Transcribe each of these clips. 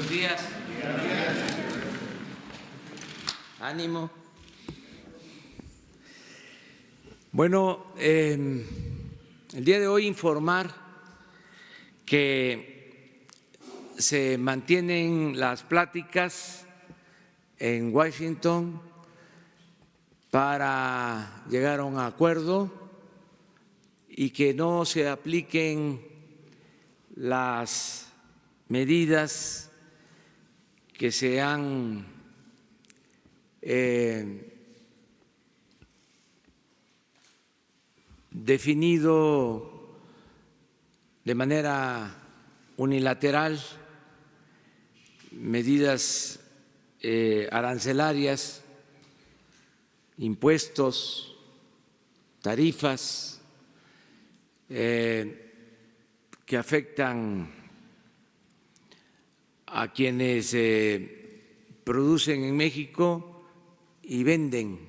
Buenos días. Ánimo. Bueno, el día de hoy informar que se mantienen las pláticas en Washington para llegar a un acuerdo y que no se apliquen las medidas que se han definido de manera unilateral, medidas arancelarias, impuestos, tarifas que afectan a quienes producen en México y venden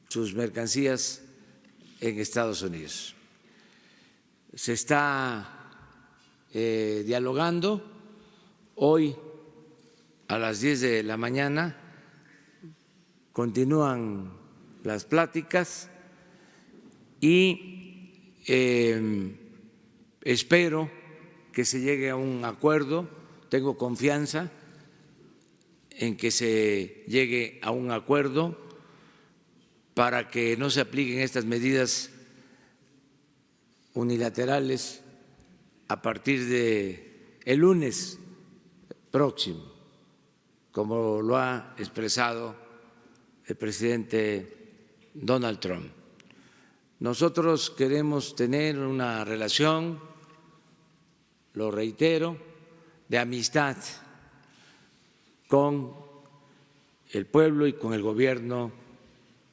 sus mercancías en Estados Unidos. Se está dialogando hoy a las 10 de la mañana, continúan las pláticas y espero que se llegue a un acuerdo. Tengo confianza en que se llegue a un acuerdo para que no se apliquen estas medidas unilaterales a partir del lunes próximo, como lo ha expresado el presidente Donald Trump. Nosotros queremos tener una relación, lo reitero, de amistad con el pueblo y con el gobierno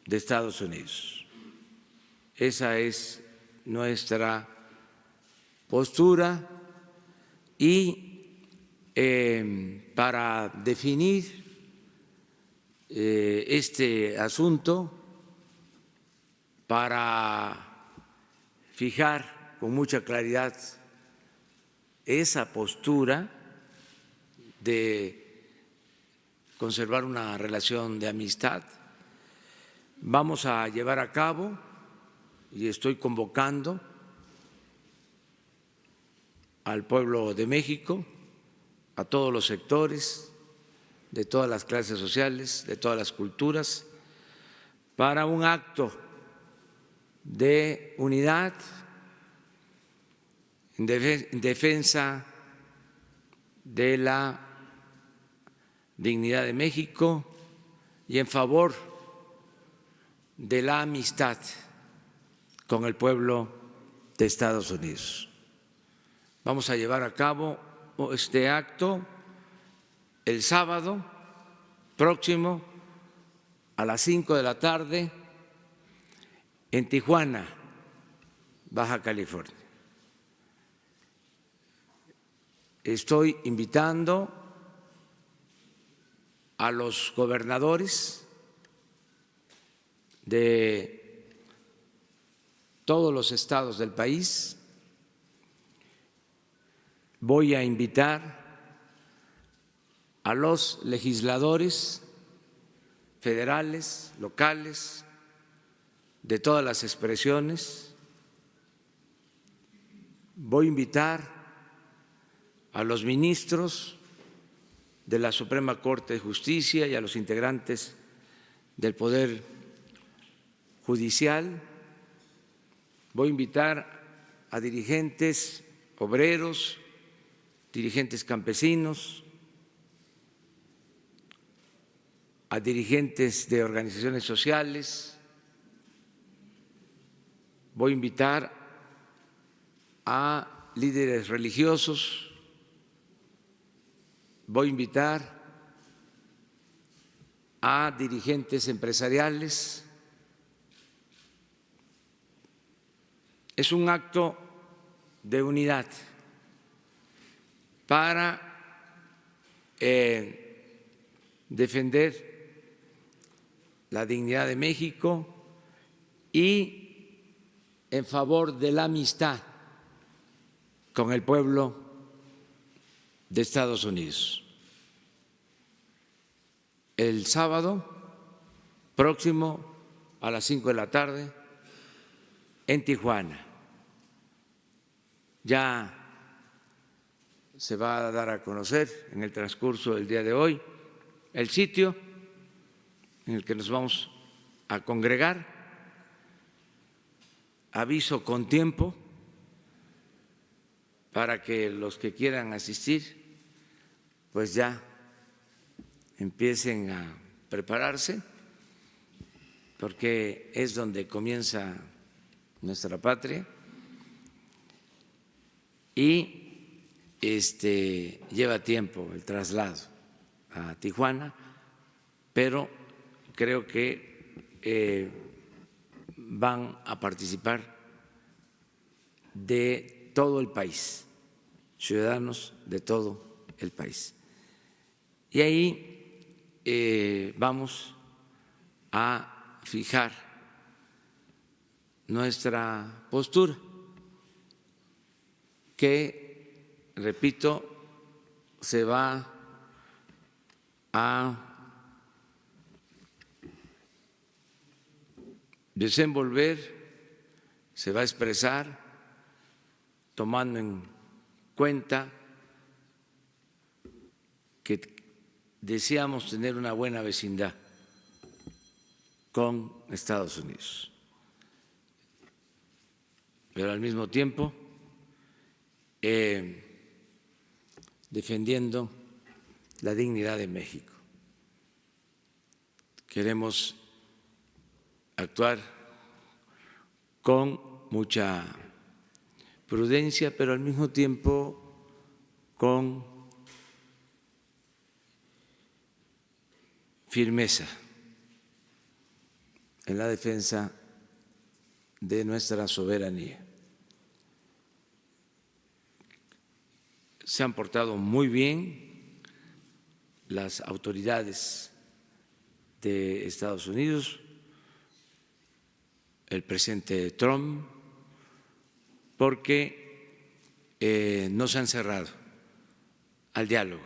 de Estados Unidos. Esa es nuestra postura y para definir este asunto, para fijar con mucha claridad esa postura de conservar una relación de amistad, vamos a llevar a cabo y estoy convocando al pueblo de México, a todos los sectores, de todas las clases sociales, de todas las culturas, para un acto de unidad en defensa de la dignidad de México y en favor de la amistad con el pueblo de Estados Unidos. Vamos a llevar a cabo este acto el sábado próximo a las 5 de la tarde en Tijuana, Baja California. Estoy invitando a los gobernadores de todos los estados del país. Voy a invitar a los legisladores federales, locales, de todas las expresiones. Voy a invitar a los ministros de la Suprema Corte de Justicia y a los integrantes del Poder Judicial. Voy a invitar a dirigentes obreros, dirigentes campesinos, a dirigentes de organizaciones sociales. Voy a invitar a líderes religiosos. Voy a invitar a dirigentes empresariales. Es un acto de unidad para defender la dignidad de México y en favor de la amistad con el pueblo de Estados Unidos. El sábado próximo a las 5 de la tarde en Tijuana. Ya se va a dar a conocer en el transcurso del día de hoy el sitio en el que nos vamos a congregar. Aviso con tiempo para que los que quieran asistir pues ya empiecen a prepararse, porque es donde comienza nuestra patria y lleva tiempo el traslado a Tijuana, pero creo que van a participar de todo el país, ciudadanos de todo el país. Y ahí vamos a fijar nuestra postura, que, repito, se va a desenvolver, se va a expresar tomando en cuenta que deseamos tener una buena vecindad con Estados Unidos, pero al mismo tiempo defendiendo la dignidad de México. Queremos actuar con mucha prudencia, pero al mismo tiempo con firmeza en la defensa de nuestra soberanía. Se han portado muy bien las autoridades de Estados Unidos, el presidente Trump, porque no se han cerrado al diálogo.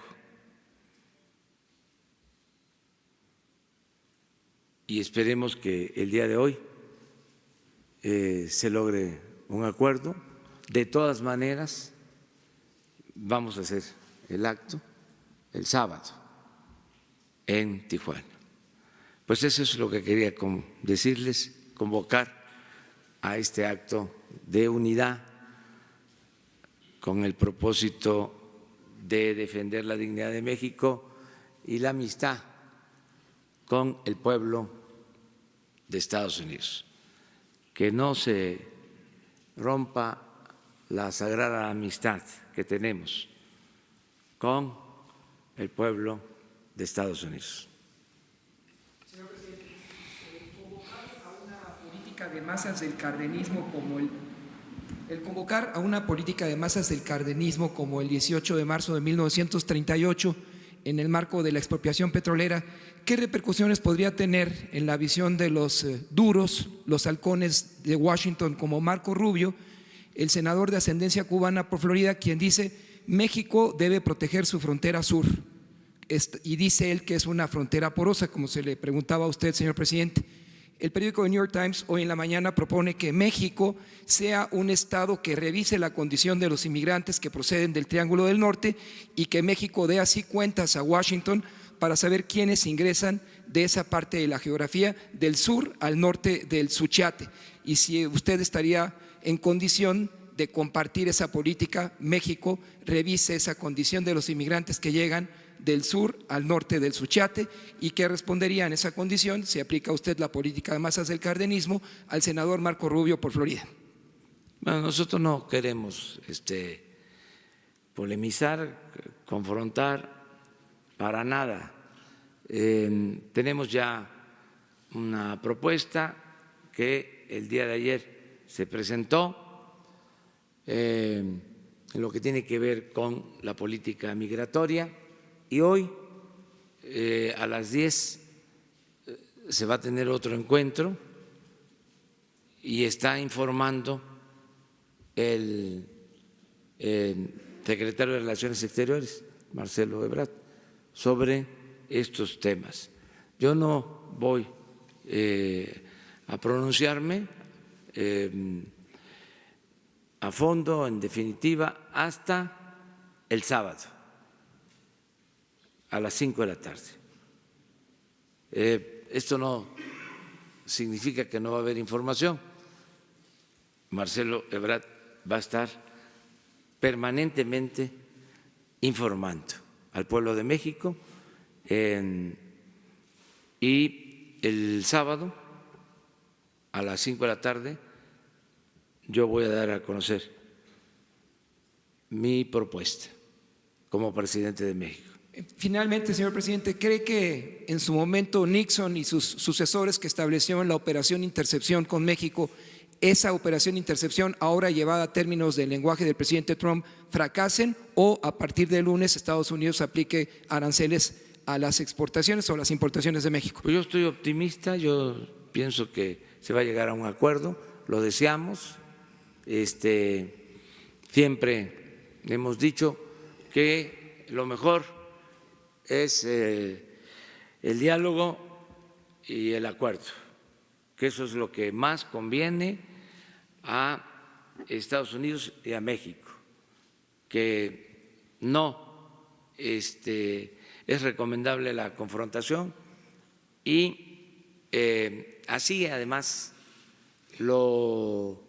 Y esperemos que el día de hoy se logre un acuerdo. De todas maneras, vamos a hacer el acto el sábado en Tijuana. Pues eso es lo que quería decirles, convocar a este acto de unidad con el propósito de defender la dignidad de México y la amistad con el pueblo de Estados Unidos. Que no se rompa la sagrada amistad que tenemos con el pueblo de Estados Unidos. Señor presidente, convocar a una política de masas del cardenismo como el 18 de marzo de 1938 en el marco de la expropiación petrolera, ¿qué repercusiones podría tener en la visión de los duros, los halcones de Washington como Marco Rubio, el senador de ascendencia cubana por Florida, quien dice México debe proteger su frontera sur? Y dice él que es una frontera porosa, como se le preguntaba a usted, señor presidente. El periódico New York Times hoy en la mañana propone que México sea un estado que revise la condición de los inmigrantes que proceden del Triángulo del Norte y que México dé así cuentas a Washington para saber quiénes ingresan de esa parte de la geografía del sur al norte del Suchiate, y si usted estaría en condición de compartir esa política. México revise esa condición de los inmigrantes que llegan del sur al norte del Suchiate, y qué respondería en esa condición si aplica usted la política de masas del cardenismo al senador Marco Rubio por Florida. Bueno, nosotros no queremos polemizar, confrontar, para nada. Tenemos ya una propuesta que el día de ayer se presentó en lo que tiene que ver con la política migratoria, y hoy a las 10 se va a tener otro encuentro y está informando el secretario de Relaciones Exteriores, Marcelo Ebrard sobre estos temas. Yo no voy a pronunciarme a fondo, en definitiva, hasta el sábado a las 5 de la tarde. Esto no significa que no va a haber información. Marcelo Ebrard va a estar permanentemente informando al pueblo de México y el sábado a las 5 de la tarde yo voy a dar a conocer mi propuesta como presidente de México. Finalmente, señor presidente, ¿cree que en su momento Nixon y sus sucesores que establecieron la operación Intercepción con México, esa operación Intercepción ahora llevada a términos del lenguaje del presidente Trump, fracasen o a partir del lunes Estados Unidos aplique aranceles a las exportaciones o las importaciones de México? Pues yo estoy optimista, yo pienso que se va a llegar a un acuerdo, lo deseamos. Siempre hemos dicho que lo mejor es el diálogo y el acuerdo, que eso es lo que más conviene a Estados Unidos y a México, que no es recomendable la confrontación y así además lo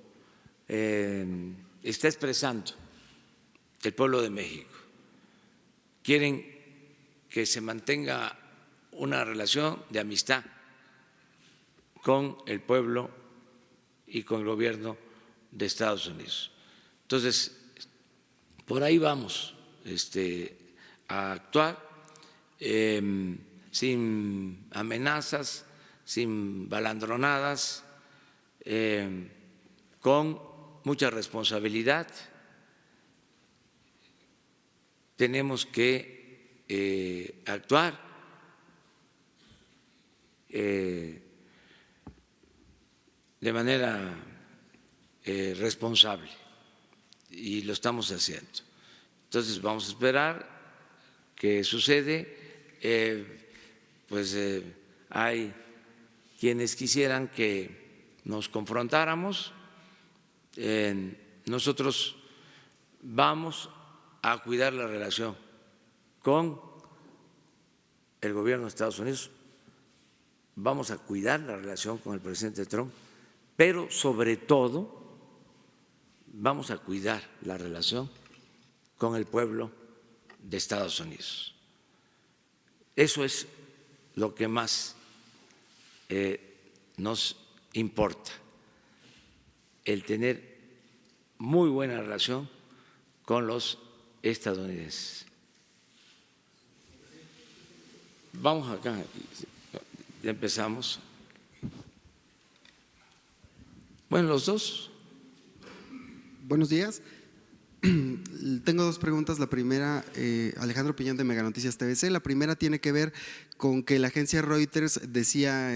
está expresando el pueblo de México. Quieren que se mantenga una relación de amistad con el pueblo y con el gobierno de Estados Unidos. Entonces, por ahí vamos a actuar sin amenazas, sin balandronadas, con mucha responsabilidad. Tenemos que actuar de manera responsable y lo estamos haciendo. Entonces vamos a esperar qué sucede. Hay quienes quisieran que nos confrontáramos. Nosotros vamos a cuidar la relación con el gobierno de Estados Unidos, vamos a cuidar la relación con el presidente Trump, pero sobre todo vamos a cuidar la relación con el pueblo de Estados Unidos. Eso es lo que más nos importa, el tener muy buena relación con los estadounidenses. Vamos acá, ya empezamos. Bueno, los dos. Buenos días. Tengo dos preguntas. La primera, Alejandro Piñón de Mega Noticias TVC. La primera tiene que ver con que la agencia Reuters decía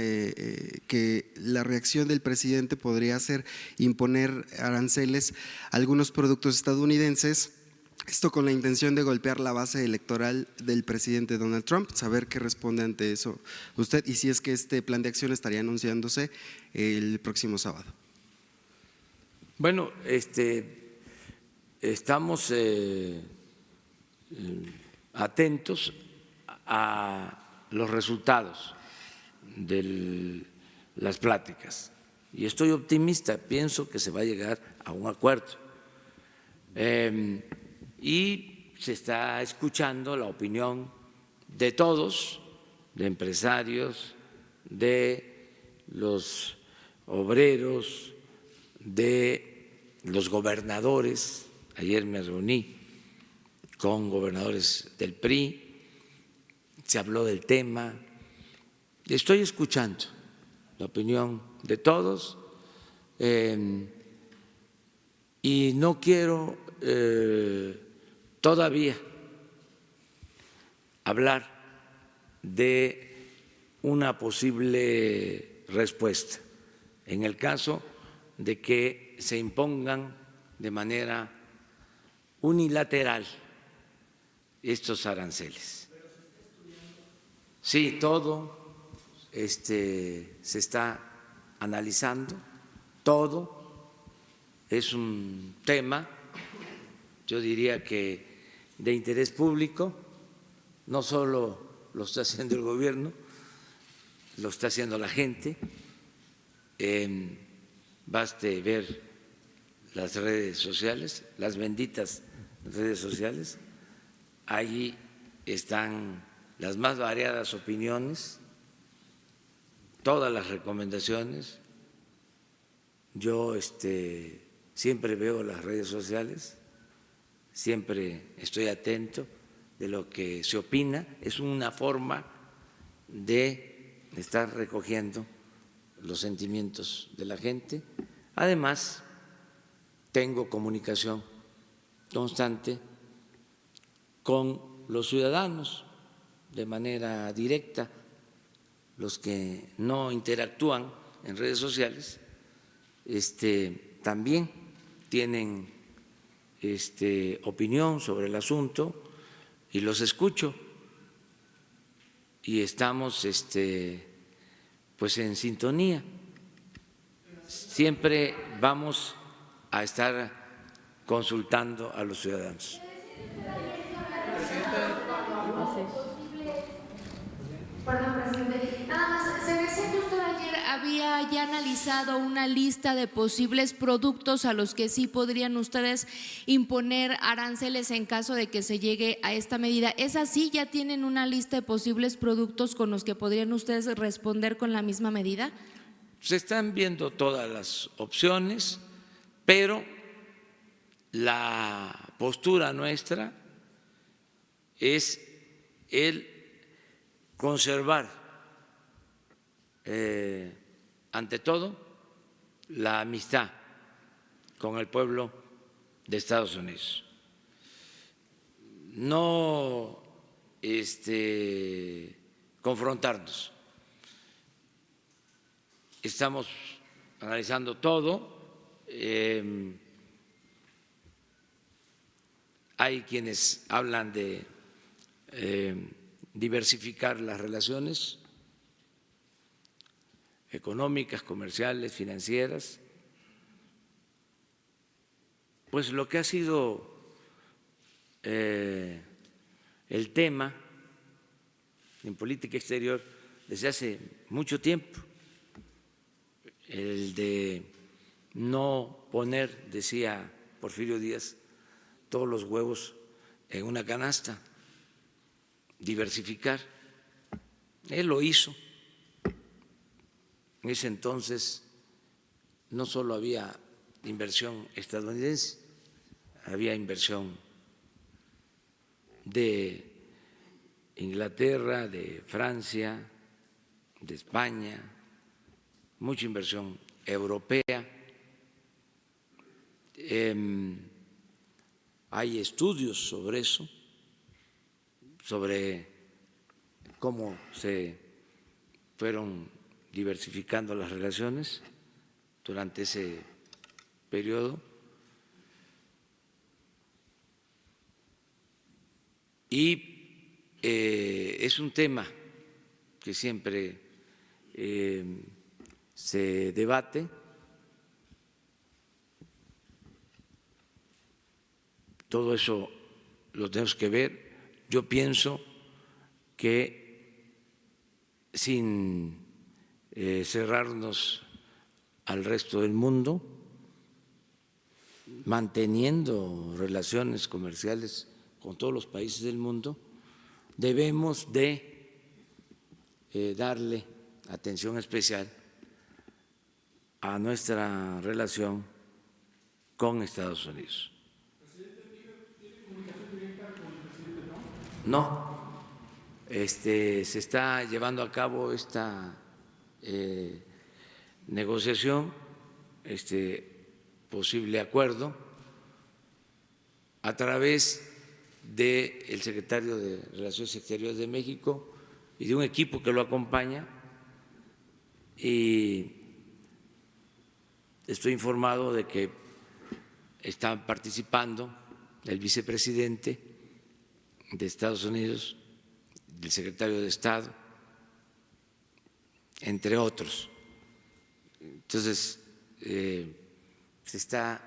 que la reacción del presidente podría ser imponer aranceles a algunos productos estadounidenses. Esto con la intención de golpear la base electoral del presidente Donald Trump. Saber qué responde ante eso usted y si es que este plan de acción estaría anunciándose el próximo sábado. Bueno, estamos atentos a los resultados de las pláticas y estoy optimista, pienso que se va a llegar a un acuerdo. Y se está escuchando la opinión de todos, de empresarios, de los obreros, de los gobernadores. Ayer me reuní con gobernadores del PRI, se habló del tema, estoy escuchando la opinión de todos y no quiero todavía hablar de una posible respuesta en el caso de que se impongan de manera unilateral estos aranceles. Sí, todo se está analizando, todo es un tema, yo diría que de interés público, no solo lo está haciendo el gobierno, lo está haciendo la gente. Baste ver las redes sociales, las benditas redes sociales, allí están las más variadas opiniones, todas las recomendaciones. Yo siempre veo las redes sociales, siempre estoy atento de lo que se opina, es una forma de estar recogiendo los sentimientos de la gente. Además, tengo comunicación constante con los ciudadanos de manera directa, los que no interactúan en redes sociales, también tienen opinión sobre el asunto y los escucho y estamos pues en sintonía. Siempre vamos a estar consultando a los ciudadanos. Perdón, presidente. Nada más, se decía que usted ayer había ya analizado una lista de posibles productos a los que sí podrían ustedes imponer aranceles en caso de que se llegue a esta medida. ¿Es así? ¿Ya tienen una lista de posibles productos con los que podrían ustedes responder con la misma medida? Se están viendo todas las opciones, pero la postura nuestra es el conservar, ante todo, la amistad con el pueblo de Estados Unidos. No confrontarnos. Estamos analizando todo. Hay quienes hablan de diversificar las relaciones económicas, comerciales, financieras. Pues lo que ha sido el tema en política exterior desde hace mucho tiempo, el de no poner, decía Porfirio Díaz, todos los huevos en una canasta, diversificar. Él lo hizo. En ese entonces no solo había inversión estadounidense, había inversión de Inglaterra, de Francia, de España, mucha inversión europea. Hay estudios sobre eso, sobre cómo se fueron diversificando las relaciones durante ese periodo. Y es un tema que siempre se debate. Todo eso lo tenemos que ver. Yo pienso que sin cerrarnos al resto del mundo, manteniendo relaciones comerciales con todos los países del mundo, debemos de darle atención especial a nuestra relación con Estados Unidos. No, se está llevando a cabo esta negociación, posible acuerdo a través del secretario de Relaciones Exteriores de México y de un equipo que lo acompaña, y estoy informado de que están participando el vicepresidente de Estados Unidos, del secretario de Estado, entre otros. Entonces, se está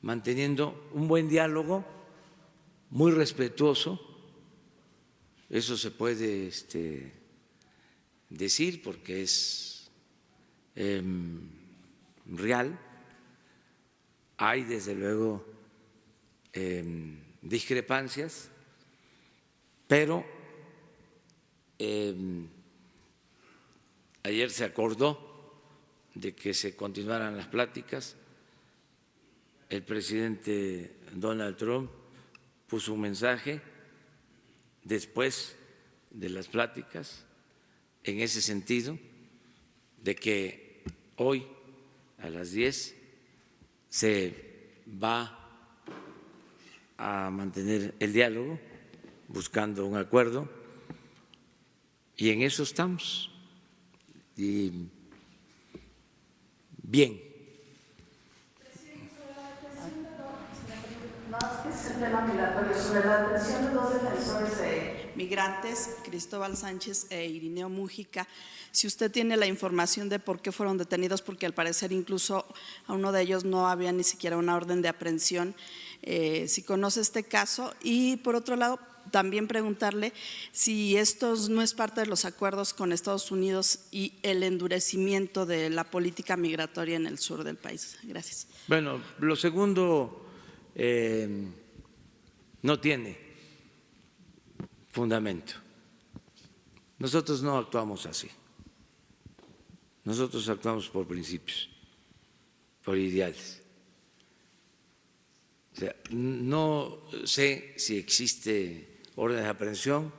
manteniendo un buen diálogo, muy respetuoso, eso se puede decir porque es real. Hay desde luego discrepancias, pero ayer se acordó de que se continuaran las pláticas. El presidente Donald Trump puso un mensaje después de las pláticas en ese sentido, de que hoy a las 10 se va a mantener el diálogo buscando un acuerdo, y en eso estamos. Y bien. Sobre la detención de dos defensores migrantes, Cristóbal Sánchez e Irineo Mújica, si usted tiene la información de por qué fueron detenidos, porque al parecer incluso a uno de ellos no había ni siquiera una orden de aprehensión, si conoce este caso. Y por otro lado, también preguntarle si esto no es parte de los acuerdos con Estados Unidos y el endurecimiento de la política migratoria en el sur del país. Gracias. Bueno, lo segundo no tiene fundamento. Nosotros no actuamos así. Nosotros actuamos por principios, por ideales. O sea, no sé si existe órdenes de aprehensión,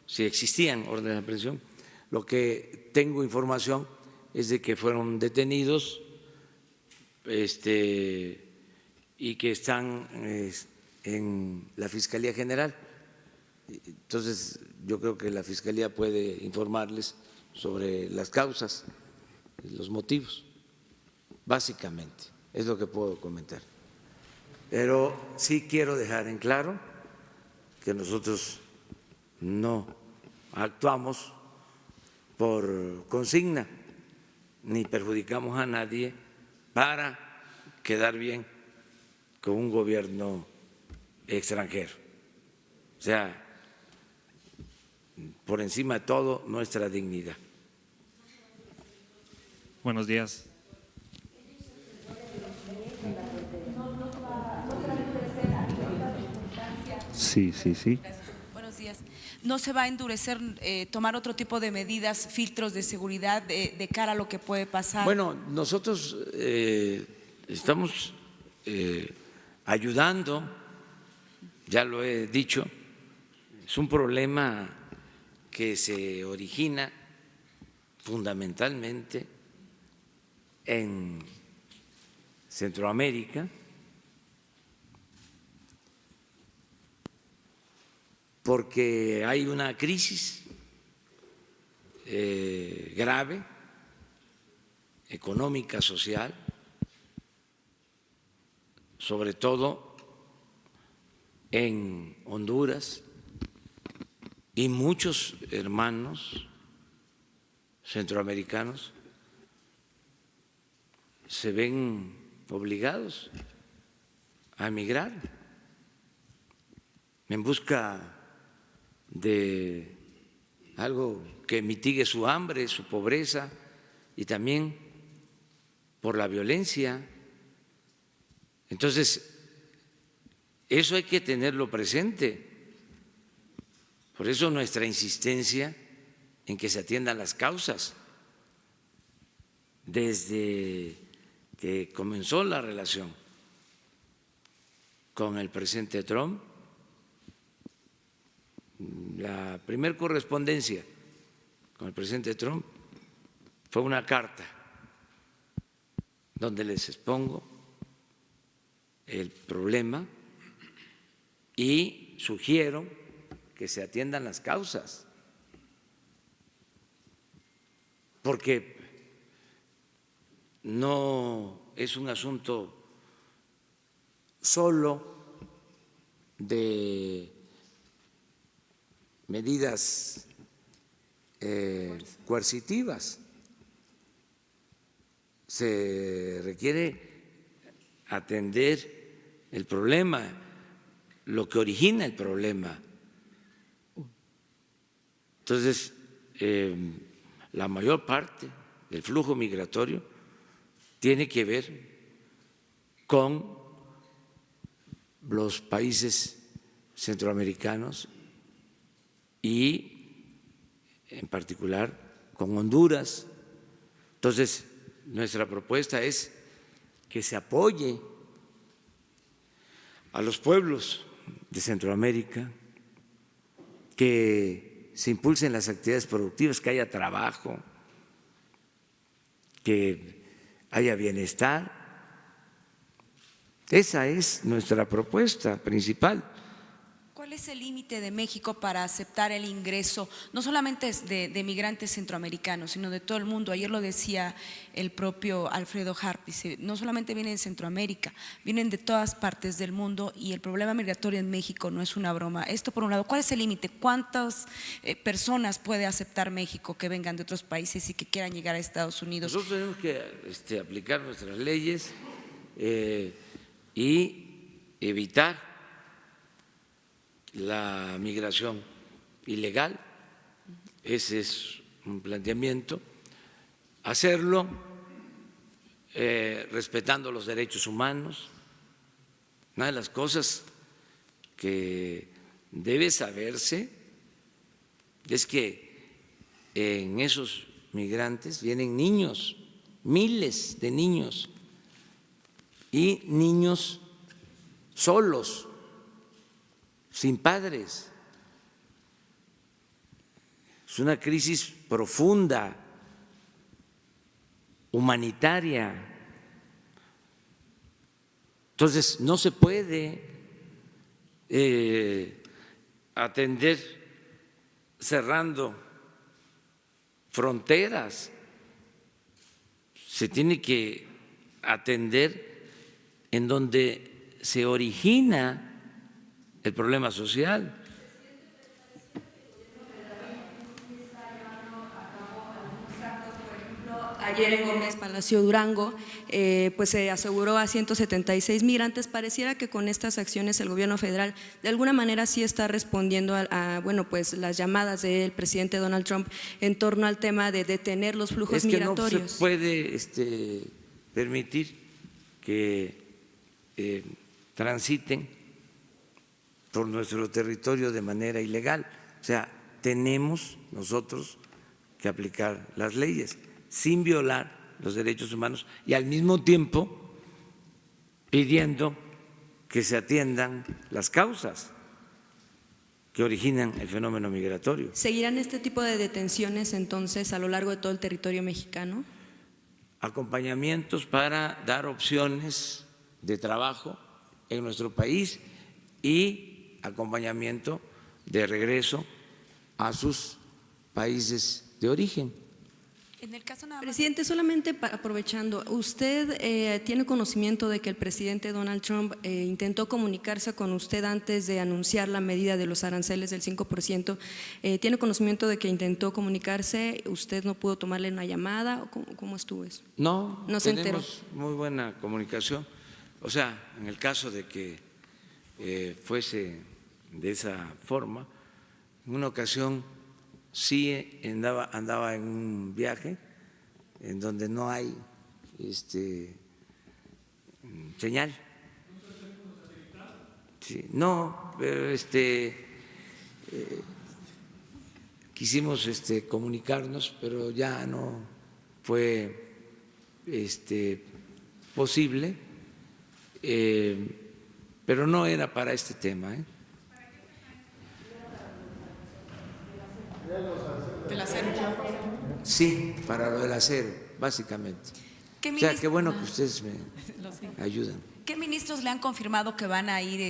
si existían órdenes de aprehensión. Lo que tengo información es de que fueron detenidos y que están en la Fiscalía General. Entonces, yo creo que la Fiscalía puede informarles sobre las causas, los motivos, básicamente, es lo que puedo comentar. Pero sí quiero dejar en claro que nosotros no actuamos por consigna ni perjudicamos a nadie para quedar bien con un gobierno extranjero. O sea, por encima de todo, nuestra dignidad. Buenos días. Sí. Buenos días. ¿No se va a endurecer, tomar otro tipo de medidas, filtros de seguridad de cara a lo que puede pasar? Bueno, nosotros estamos ayudando, ya lo he dicho, es un problema que se origina fundamentalmente en Centroamérica, porque hay una crisis grave, económica, social, sobre todo en Honduras, y muchos hermanos centroamericanos se ven obligados a emigrar en busca de algo que mitigue su hambre, su pobreza, y también por la violencia. Entonces, eso hay que tenerlo presente. Por eso nuestra insistencia en que se atiendan las causas. Desde que comenzó la relación con el presidente Trump, la primer correspondencia con el presidente Trump fue una carta donde les expongo el problema y sugiero que se atiendan las causas, porque no es un asunto solo de medidas coercitivas. Se requiere atender el problema, lo que origina el problema. Entonces, la mayor parte del flujo migratorio tiene que ver con los países centroamericanos y en particular con Honduras. Entonces, nuestra propuesta es que se apoye a los pueblos de Centroamérica, que se impulsen las actividades productivas, que haya trabajo, que haya bienestar. Esa es nuestra propuesta principal. ¿Cuál es el límite de México para aceptar el ingreso, no solamente de migrantes centroamericanos, sino de todo el mundo? Ayer lo decía el propio Alfredo Harp, dice, no solamente vienen de Centroamérica, vienen de todas partes del mundo y el problema migratorio en México no es una broma. Esto por un lado, ¿cuál es el límite? ¿Cuántas personas puede aceptar México que vengan de otros países y que quieran llegar a Estados Unidos? Nosotros tenemos que aplicar nuestras leyes y evitar la migración ilegal. Ese es un planteamiento. Hacerlo respetando los derechos humanos. Una de las cosas que debe saberse es que en esos migrantes vienen niños, miles de niños, y niños solos, sin padres. Es una crisis profunda, humanitaria. Entonces, no se puede atender cerrando fronteras. Se tiene que atender en donde se origina el problema social. Ayer en Gómez Palacio Durango, pues se aseguró a 176 migrantes. Pareciera que con estas acciones el gobierno federal de alguna manera sí está respondiendo a bueno, pues las llamadas del presidente Donald Trump en torno al tema de detener los flujos migratorios. No se puede permitir que transiten por nuestro territorio de manera ilegal. O sea, tenemos nosotros que aplicar las leyes sin violar los derechos humanos y al mismo tiempo pidiendo que se atiendan las causas que originan el fenómeno migratorio. ¿Seguirán este tipo de detenciones entonces a lo largo de todo el territorio mexicano? Acompañamientos para dar opciones de trabajo en nuestro país y acompañamiento de regreso a sus países de origen. En el caso nada más. Presidente, solamente aprovechando, ¿usted tiene conocimiento de que el presidente Donald Trump intentó comunicarse con usted antes de anunciar la medida de los aranceles del 5%? ¿Tiene conocimiento de que intentó comunicarse? ¿Usted no pudo tomarle una llamada? ¿Cómo estuvo eso? No, ¿No se enteró? tenemos muy buena comunicación. O sea, en el caso de que fuese de esa forma, en una ocasión sí andaba en un viaje en donde no hay señal. Sí, no, pero quisimos comunicarnos, pero ya no fue posible, pero no era para este tema. ¿Del acero? Sí, para lo del acero, básicamente. O sea, qué bueno que ustedes me ayudan. ¿Qué ministros le han confirmado que van a ir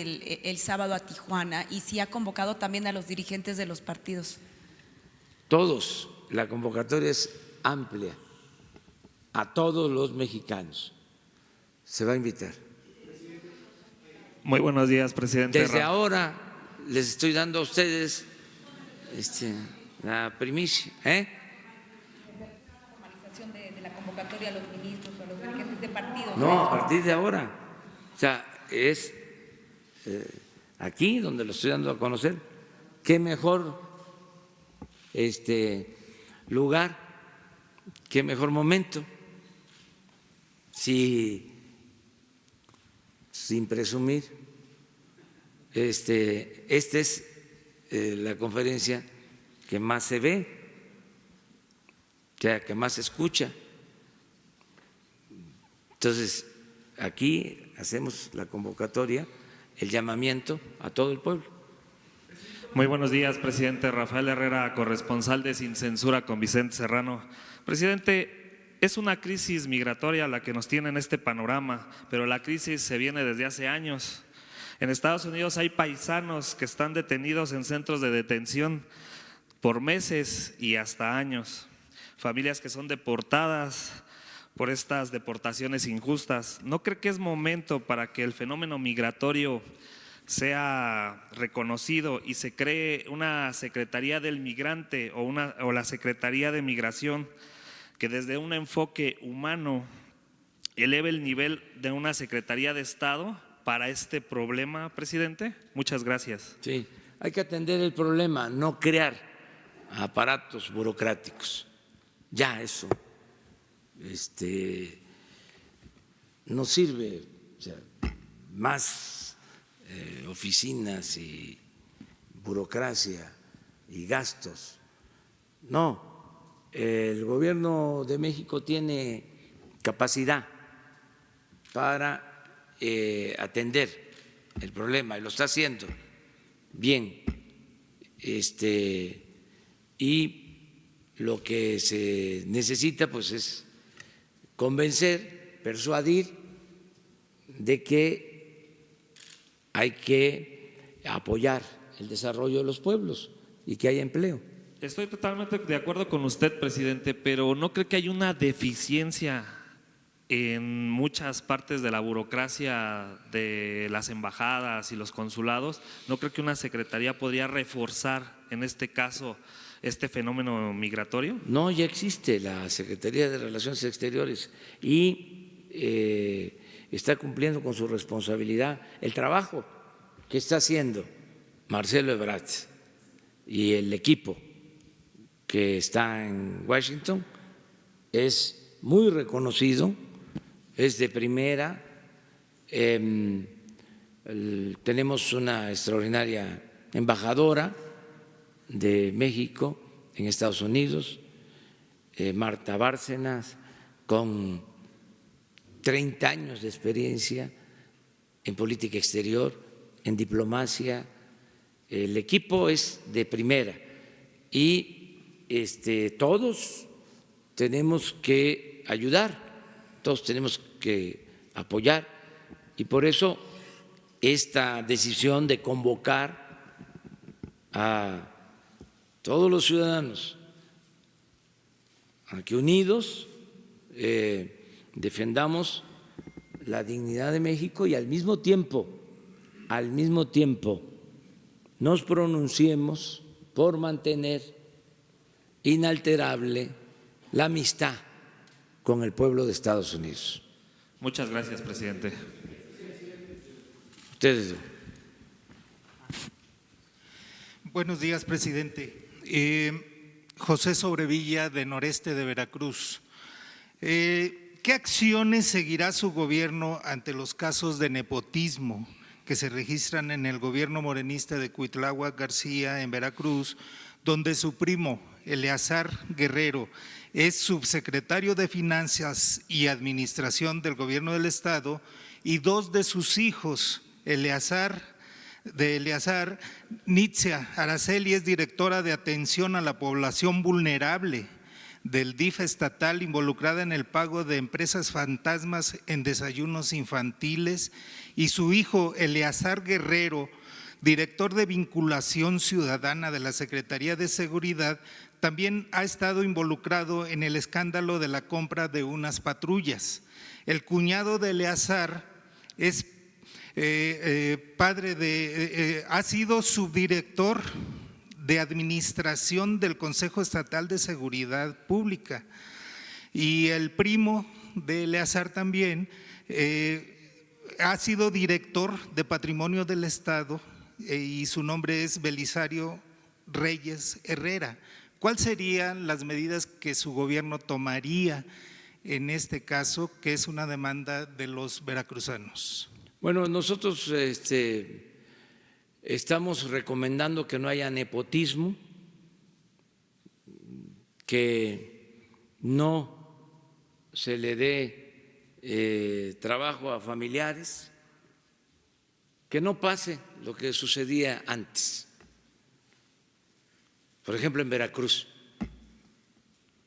el sábado a Tijuana y si ha convocado también a los dirigentes de los partidos? Todos, la convocatoria es amplia, a todos los mexicanos se va a invitar. Muy buenos días, presidente. Desde ahora les estoy dando a ustedes la primicia. De la convocatoria a los ministros o a los dirigentes de partidos. No, a partir de ahora. O sea, es aquí donde lo estoy dando a conocer. Qué mejor lugar, qué mejor momento. Sin presumir, esta es la conferencia que más se ve, o sea, que más se escucha. Entonces, aquí hacemos la convocatoria, el llamamiento a todo el pueblo. Muy buenos días, presidente. Rafael Herrera, corresponsal de Sin Censura con Vicente Serrano. Presidente, es una crisis migratoria la que nos tiene en este panorama, pero la crisis se viene desde hace años. En Estados Unidos hay paisanos que están detenidos en centros de detención por meses y hasta años. Familias que son deportadas por estas deportaciones injustas. ¿No cree que es momento para que el fenómeno migratorio sea reconocido y se cree una Secretaría del Migrante o la Secretaría de Migración que desde un enfoque humano eleve el nivel de una Secretaría de Estado para este problema, presidente? Muchas gracias. Sí, hay que atender el problema, no crear aparatos burocráticos. Ya eso no sirve, o sea, más oficinas y burocracia y gastos. No. El gobierno de México tiene capacidad para atender el problema y lo está haciendo bien. Y lo que se necesita pues es convencer, persuadir de que hay que apoyar el desarrollo de los pueblos y que haya empleo. Estoy totalmente de acuerdo con usted, presidente, pero ¿no cree que hay una deficiencia en muchas partes de la burocracia de las embajadas y los consulados? ¿No cree que una secretaría podría reforzar en este caso este fenómeno migratorio? No, ya existe la Secretaría de Relaciones Exteriores y está cumpliendo con su responsabilidad. El trabajo que está haciendo Marcelo Ebrard y el equipo que está en Washington es muy reconocido, es de primera. Tenemos una extraordinaria embajadora de México en Estados Unidos, Marta Bárcenas, con 30 años de experiencia en política exterior, en diplomacia. El equipo es de primera y todos tenemos que ayudar, todos tenemos que apoyar, y por eso esta decisión de convocar a todos los ciudadanos a que unidos defendamos la dignidad de México y al mismo tiempo nos pronunciemos por mantener inalterable la amistad con el pueblo de Estados Unidos. Muchas gracias, presidente. Ustedes. Buenos días, presidente. José Sobrevilla, de Noreste de Veracruz. ¿Qué acciones seguirá su gobierno ante los casos de nepotismo que se registran en el gobierno morenista de Cuitláhuac García en Veracruz, donde su primo, Eleazar Guerrero, es subsecretario de Finanzas y Administración del Gobierno del Estado y dos de sus hijos, Eleazar, Nitzia Araceli es directora de atención a la población vulnerable del DIF estatal involucrada en el pago de empresas fantasmas en desayunos infantiles, y su hijo Eleazar Guerrero, director de vinculación ciudadana de la Secretaría de Seguridad, también ha estado involucrado en el escándalo de la compra de unas patrullas. El cuñado de Eleazar es ha sido subdirector de administración del Consejo Estatal de Seguridad Pública. Y el primo de Eleazar también ha sido director de Patrimonio del Estado y su nombre es Belisario Reyes Herrera. ¿Cuáles serían las medidas que su gobierno tomaría en este caso, que es una demanda de los veracruzanos? Bueno, nosotros estamos recomendando que no haya nepotismo, que no se le dé trabajo a familiares, que no pase lo que sucedía antes. Por ejemplo, en Veracruz,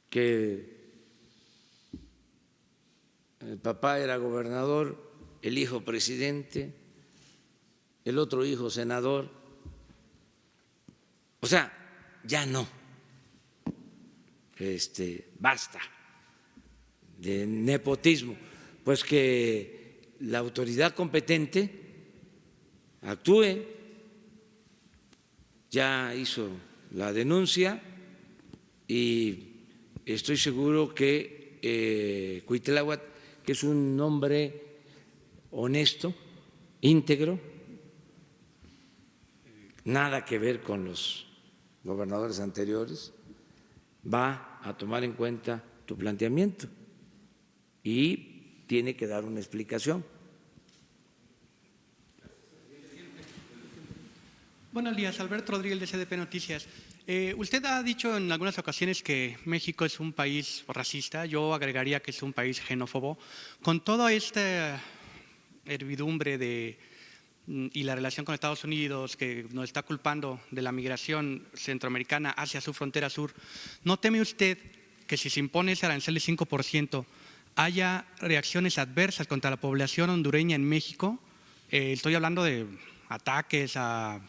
que el papá era gobernador, el hijo presidente, el otro hijo senador. O sea, ya no. Basta de nepotismo. Pues que la autoridad competente actúe. Ya hizo la denuncia y estoy seguro que Cuitláhuac, que es un hombre honesto, íntegro, nada que ver con los gobernadores anteriores, va a tomar en cuenta tu planteamiento y tiene que dar una explicación. Buenos días, Alberto Rodríguez de CDP Noticias. Usted ha dicho en algunas ocasiones que México es un país racista, yo agregaría que es un país xenófobo. Con toda esta hervidumbre y la relación con Estados Unidos que nos está culpando de la migración centroamericana hacia su frontera sur, ¿no teme usted que si se impone ese arancel de 5% haya reacciones adversas contra la población hondureña en México? Estoy hablando de ataques a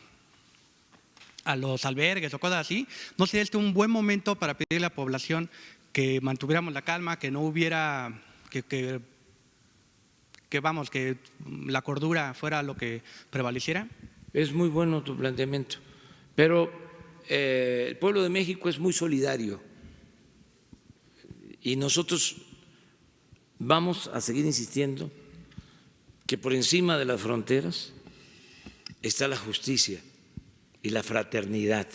los albergues o cosas así. ¿No sería este un buen momento para pedirle a la población que mantuviéramos la calma, que no hubiera, que la cordura fuera lo que prevaleciera? Es muy bueno tu planteamiento, pero el pueblo de México es muy solidario y nosotros vamos a seguir insistiendo que por encima de las fronteras está la justicia y la fraternidad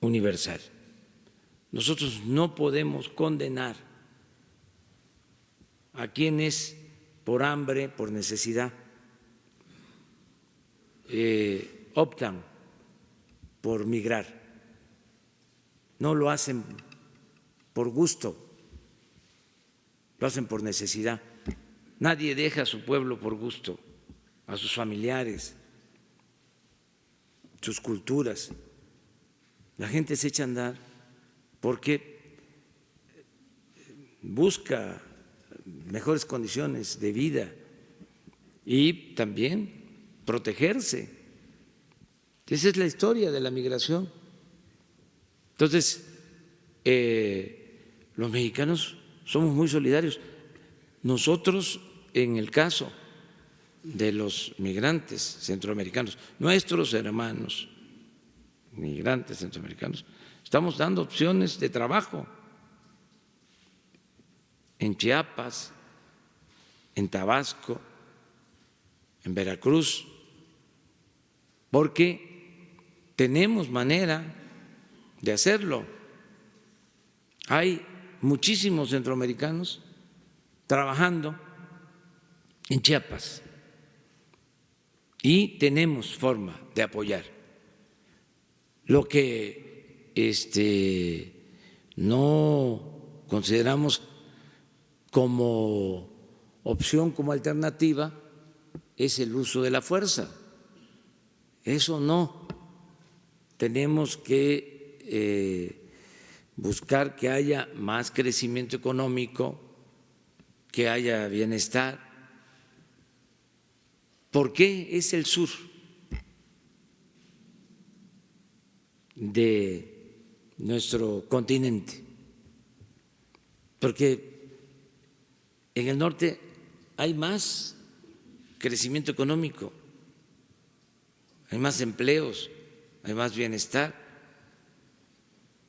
universal. Nosotros no podemos condenar a quienes por hambre, por necesidad, optan por migrar. No lo hacen por gusto, lo hacen por necesidad. Nadie deja a su pueblo por gusto, a sus familiares, sus culturas. La gente se echa a andar porque busca mejores condiciones de vida y también protegerse. Esa es la historia de la migración. Entonces, los mexicanos somos muy solidarios. Nosotros, en el caso de los migrantes centroamericanos, nuestros hermanos migrantes centroamericanos, estamos dando opciones de trabajo en Chiapas, en Tabasco, en Veracruz, porque tenemos manera de hacerlo. Hay muchísimos centroamericanos trabajando en Chiapas y tenemos forma de apoyar. Lo que no consideramos como opción, como alternativa, es el uso de la fuerza. Eso no. Tenemos que buscar que haya más crecimiento económico, que haya bienestar. ¿Por qué es el sur de nuestro continente? Porque en el norte hay más crecimiento económico, hay más empleos, hay más bienestar.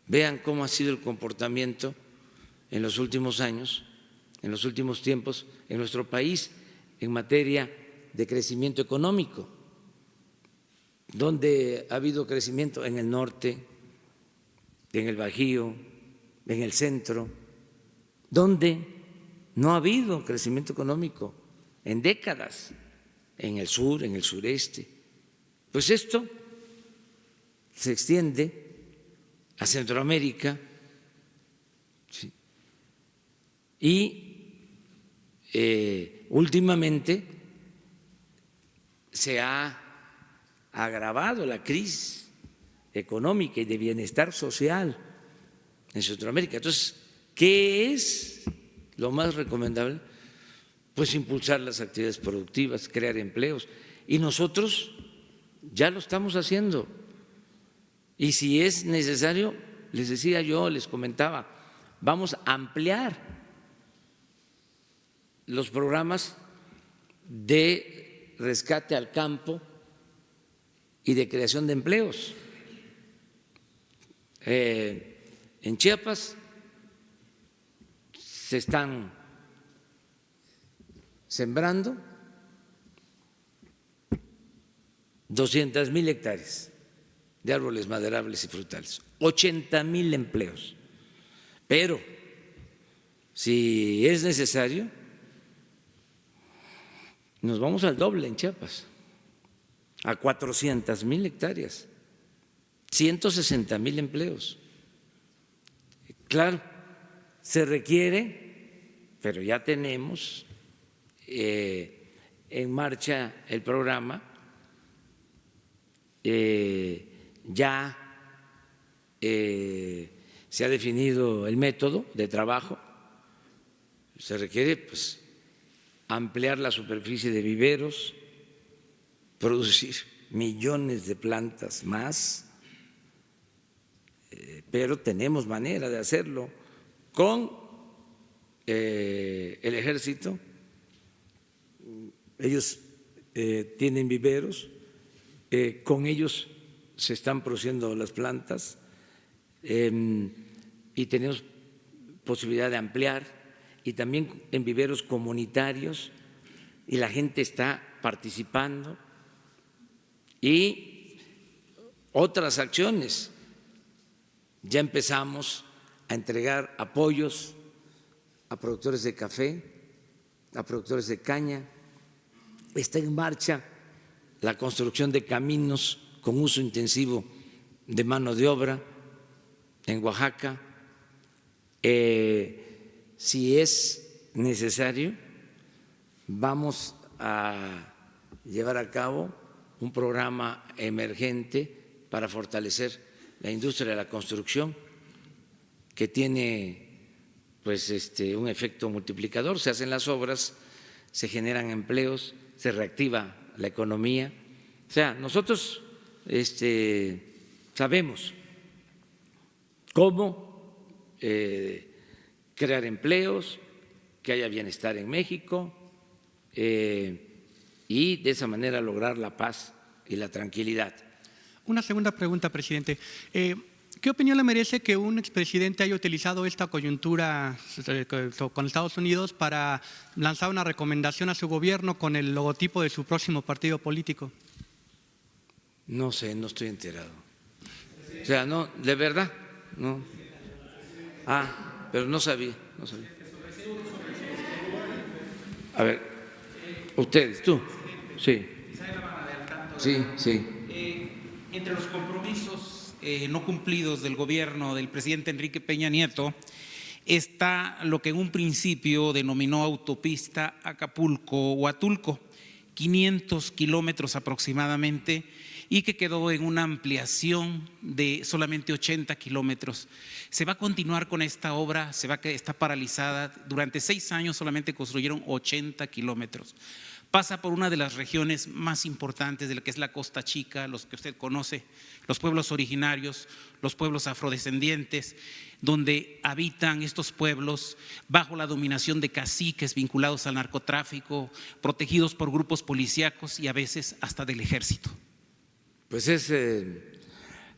Vean cómo ha sido el comportamiento en los últimos años, en los últimos tiempos en nuestro país en materia de crecimiento económico, donde ha habido crecimiento en el norte, en el Bajío, en el centro, donde no ha habido crecimiento económico en décadas, en el sur, en el sureste. Pues esto se extiende a Centroamérica, ¿sí? Y últimamente se ha agravado la crisis económica y de bienestar social en Centroamérica. Entonces, ¿qué es lo más recomendable? Pues impulsar las actividades productivas, crear empleos. Y nosotros ya lo estamos haciendo. Y si es necesario, les decía yo, les comentaba, vamos a ampliar los programas de rescate al campo y de creación de empleos. En Chiapas se están sembrando 200,000 hectáreas de árboles maderables y frutales, 80,000 empleos. Pero si es necesario, nos vamos al doble en Chiapas, a 400,000 hectáreas, 160,000 empleos. Claro, se requiere, pero ya tenemos en marcha el programa, ya se ha definido el método de trabajo, se requiere pues ampliar la superficie de viveros, producir millones de plantas más, pero tenemos manera de hacerlo con el ejército. Ellos tienen viveros, con ellos se están produciendo las plantas y tenemos posibilidad de ampliar, y también en viveros comunitarios, y la gente está participando, y otras acciones. Ya empezamos a entregar apoyos a productores de café, a productores de caña. Está en marcha la construcción de caminos con uso intensivo de mano de obra en Oaxaca. Si es necesario, vamos a llevar a cabo un programa emergente para fortalecer la industria de la construcción, que tiene pues un efecto multiplicador. Se hacen las obras, se generan empleos, se reactiva la economía. O sea, nosotros sabemos cómo crear empleos, que haya bienestar en México, y de esa manera lograr la paz y la tranquilidad. Una segunda pregunta, presidente. ¿Qué opinión le merece que un expresidente haya utilizado esta coyuntura con Estados Unidos para lanzar una recomendación a su gobierno con el logotipo de su próximo partido político? No sé, no estoy enterado. O sea, no, de verdad, no. Pero no sabía. A ver, ustedes, tú. Sí. Sí. Entre los compromisos no cumplidos del gobierno del presidente Enrique Peña Nieto está lo que en un principio denominó autopista Acapulco-Huatulco, 500 kilómetros aproximadamente, y que quedó en una ampliación de solamente 80 kilómetros. Se va a continuar con esta obra, está paralizada. Durante 6 años solamente construyeron 80 kilómetros. Pasa por una de las regiones más importantes de la que es la Costa Chica, los que usted conoce, los pueblos originarios, los pueblos afrodescendientes, donde habitan estos pueblos bajo la dominación de caciques vinculados al narcotráfico, protegidos por grupos policíacos y a veces hasta del ejército. Pues es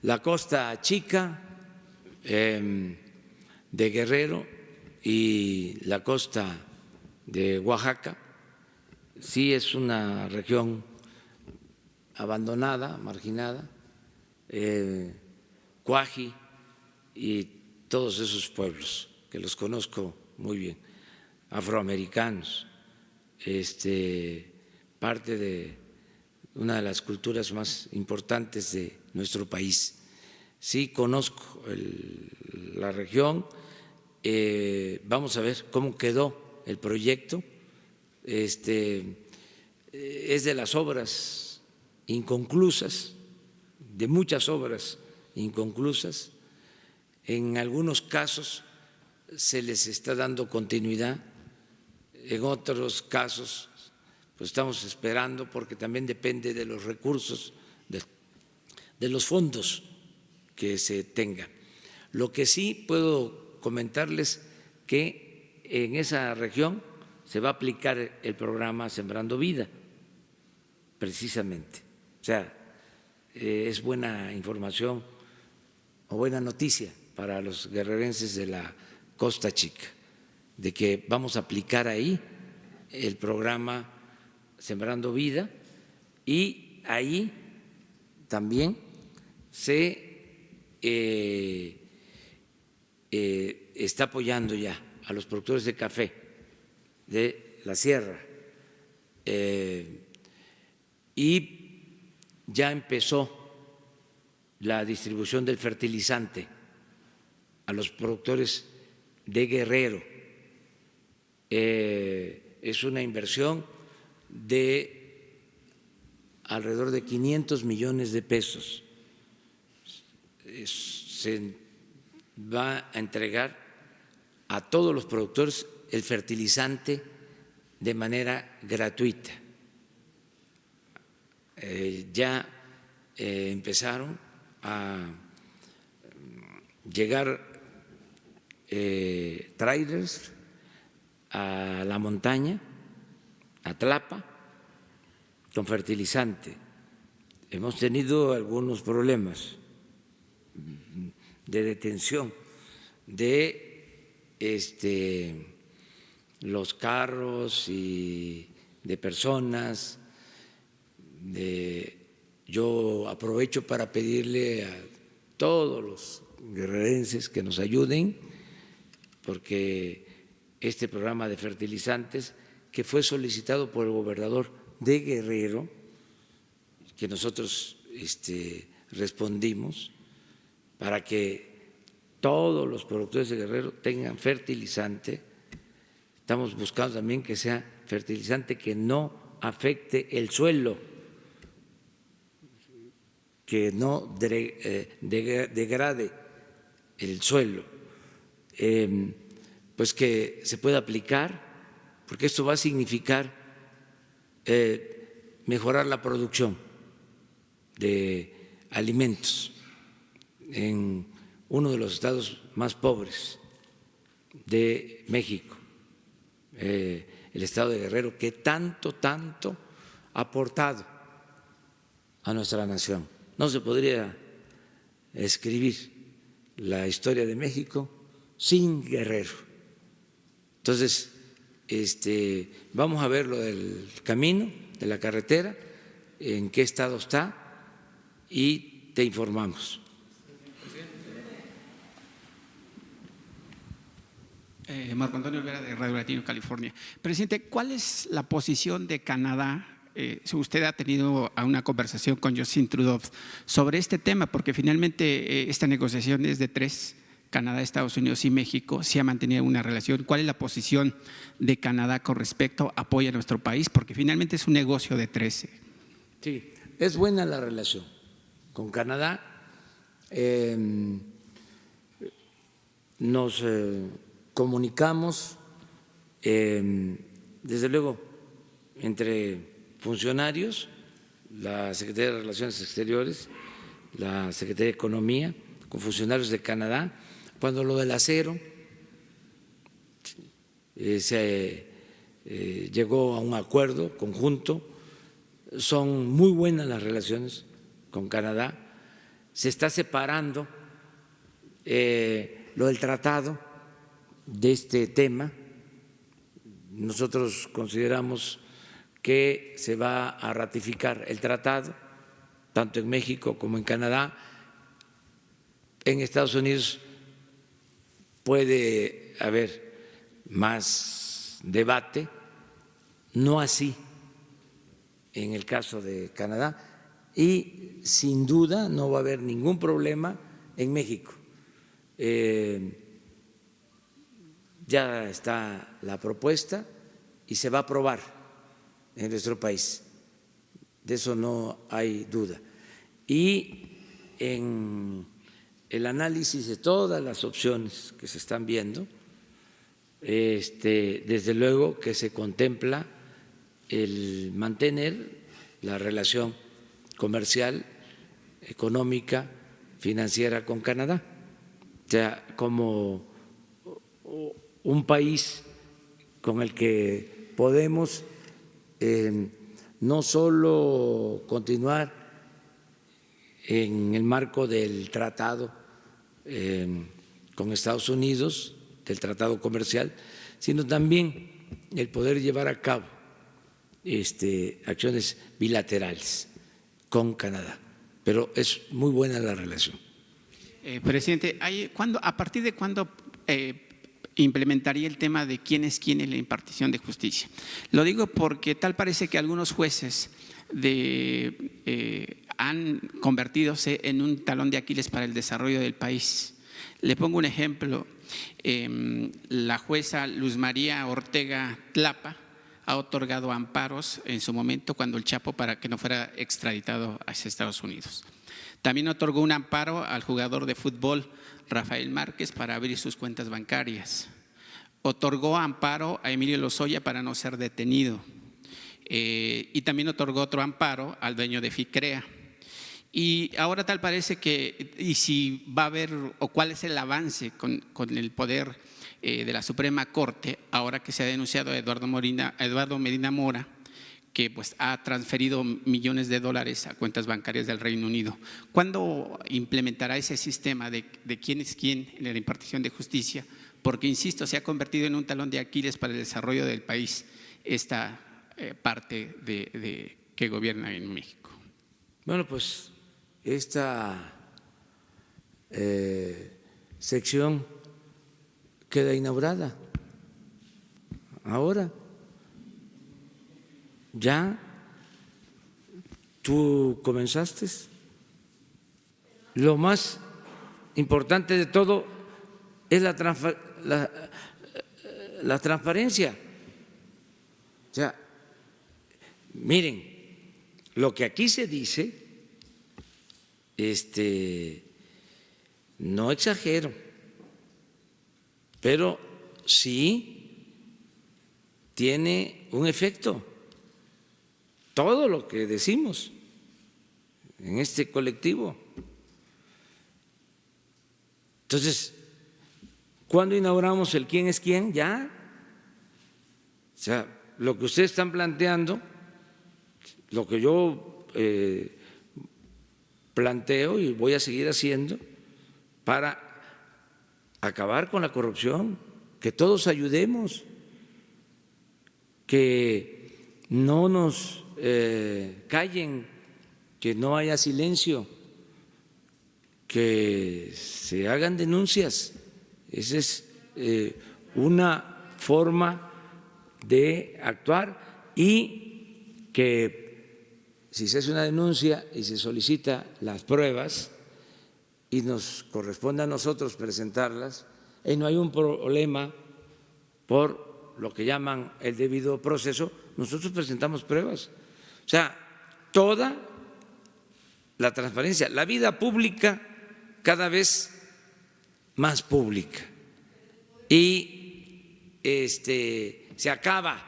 La Costa Chica de Guerrero y la costa de Oaxaca, sí es una región abandonada, marginada, Cuaji y todos esos pueblos que los conozco muy bien, afroamericanos, parte de una de las culturas más importantes de nuestro país. Sí conozco la región, vamos a ver cómo quedó el proyecto. Es de las obras inconclusas, de muchas obras inconclusas. En algunos casos se les está dando continuidad, en otros casos pues estamos esperando porque también depende de los recursos, de los fondos que se tengan. Lo que sí puedo comentarles que en esa región se va a aplicar el programa Sembrando Vida, precisamente. O sea, es buena información o buena noticia para los guerrerenses de la Costa Chica, de que vamos a aplicar ahí el programa Sembrando Vida y ahí también se está apoyando ya a los productores de café de la sierra y ya empezó la distribución del fertilizante a los productores de Guerrero. Es una inversión de alrededor de 500 millones de pesos. Se va a entregar a todos los productores el fertilizante de manera gratuita. Ya empezaron a llegar trailers a la montaña, a Tlapa, con fertilizante. Hemos tenido algunos problemas de detención de los carros y de personas. Yo aprovecho para pedirle a todos los guerrerenses que nos ayuden, porque este programa de fertilizantes que fue solicitado por el gobernador de Guerrero, que nosotros respondimos para que todos los productores de Guerrero tengan fertilizante. Estamos buscando también que sea fertilizante que no afecte el suelo, que no degrade el suelo, pues que se pueda aplicar, porque esto va a significar mejorar la producción de alimentos en uno de los estados más pobres de México, el estado de Guerrero, que tanto ha aportado a nuestra nación. No se podría escribir la historia de México sin Guerrero. Entonces, vamos a ver lo del camino, de la carretera, en qué estado está y te informamos. Marco Antonio Olvera, de Radio Latino, California. Presidente, ¿cuál es la posición de Canadá? Si usted ha tenido una conversación con Justin Trudeau sobre este tema, porque finalmente esta negociación es de tres, Canadá, Estados Unidos y México, se ha mantenido una relación. ¿Cuál es la posición de Canadá con respecto a apoyo a nuestro país? Porque finalmente es un negocio de 13. Sí, es buena la relación con Canadá. Nos comunicamos, desde luego, entre funcionarios, la Secretaría de Relaciones Exteriores, la Secretaría de Economía, con funcionarios de Canadá. Cuando lo del acero se llegó a un acuerdo conjunto, son muy buenas las relaciones con Canadá. se está separando lo del tratado de este tema. Nosotros consideramos que se va a ratificar el tratado, tanto en México como en Canadá. En Estados Unidos puede haber más debate, no así en el caso de Canadá, y sin duda no va a haber ningún problema en México. Ya está la propuesta y se va a aprobar en nuestro país, de eso no hay duda. Y en el análisis de todas las opciones que se están viendo, desde luego que se contempla el mantener la relación comercial, económica, financiera con Canadá, o sea, como un país con el que podemos no solo continuar en el marco del tratado con Estados Unidos, del tratado comercial, sino también el poder llevar a cabo acciones bilaterales con Canadá. Pero es muy buena la relación. Presidente, ¿a partir de cuándo implementaría el tema de quién es quién en la impartición de justicia? Lo digo porque tal parece que algunos jueces han convertidose en un talón de Aquiles para el desarrollo del país. Le pongo un ejemplo. La jueza Luz María Ortega Tlapa ha otorgado amparos en su momento cuando el Chapo para que no fuera extraditado hacia Estados Unidos. También otorgó un amparo al jugador de fútbol Rafael Márquez para abrir sus cuentas bancarias. Otorgó amparo a Emilio Lozoya para no ser detenido. Y también otorgó otro amparo al dueño de FICREA. Y ahora tal parece que, y si va a haber, o cuál es el avance con el poder de la Suprema Corte, ahora que se ha denunciado a Eduardo Medina Mora, que pues ha transferido millones de dólares a cuentas bancarias del Reino Unido. ¿Cuándo implementará ese sistema de quién es quién en la impartición de justicia? Porque, insisto, se ha convertido en un talón de Aquiles para el desarrollo del país esta parte que gobierna en México. Bueno, pues esta sección queda inaugurada ahora. Ya tú comenzaste. Lo más importante de todo es la transparencia. O sea, miren, lo que aquí se dice, no exagero, pero sí tiene un efecto. Todo lo que decimos en este colectivo. Entonces, ¿cuándo inauguramos el quién es quién? Ya. O sea, lo que ustedes están planteando, lo que yo planteo y voy a seguir haciendo para acabar con la corrupción, que todos ayudemos, que no nos callen, que no haya silencio, que se hagan denuncias. Esa es una forma de actuar, y que si se hace una denuncia y se solicita las pruebas y nos corresponde a nosotros presentarlas, y no hay un problema por lo que llaman el debido proceso, nosotros presentamos pruebas. O sea, toda la transparencia, la vida pública cada vez más pública, y se acaba,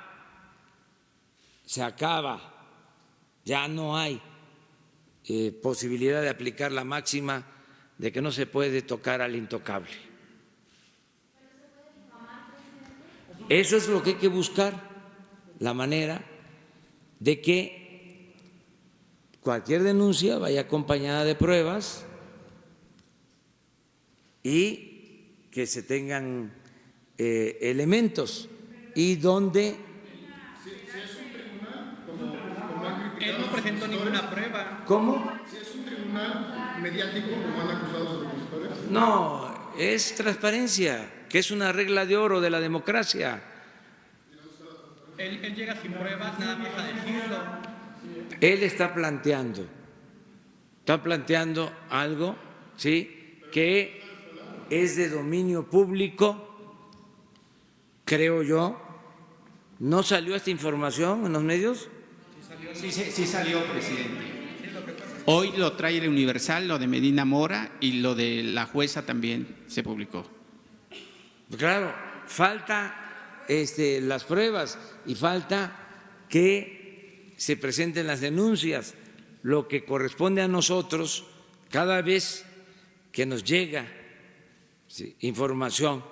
ya no hay posibilidad de aplicar la máxima de que no se puede tocar al intocable. Eso es lo que hay que buscar, la manera de que cualquier denuncia vaya acompañada de pruebas y que se tengan elementos y donde… Él no presentó ninguna prueba. ¿Cómo? Si es un tribunal mediático, como han acusado a los opositores. No, es transparencia, que es una regla de oro de la democracia. Él llega sin pruebas, nada más a decirlo. Él está planteando algo, ¿sí?, que es de dominio público, creo yo. ¿No salió esta información en los medios? Sí salió, presidente. Hoy lo trae el Universal, lo de Medina Mora, y lo de la jueza también se publicó. Claro, falta las pruebas y falta que se presenten las denuncias. Lo que corresponde a nosotros, cada vez que nos llega información,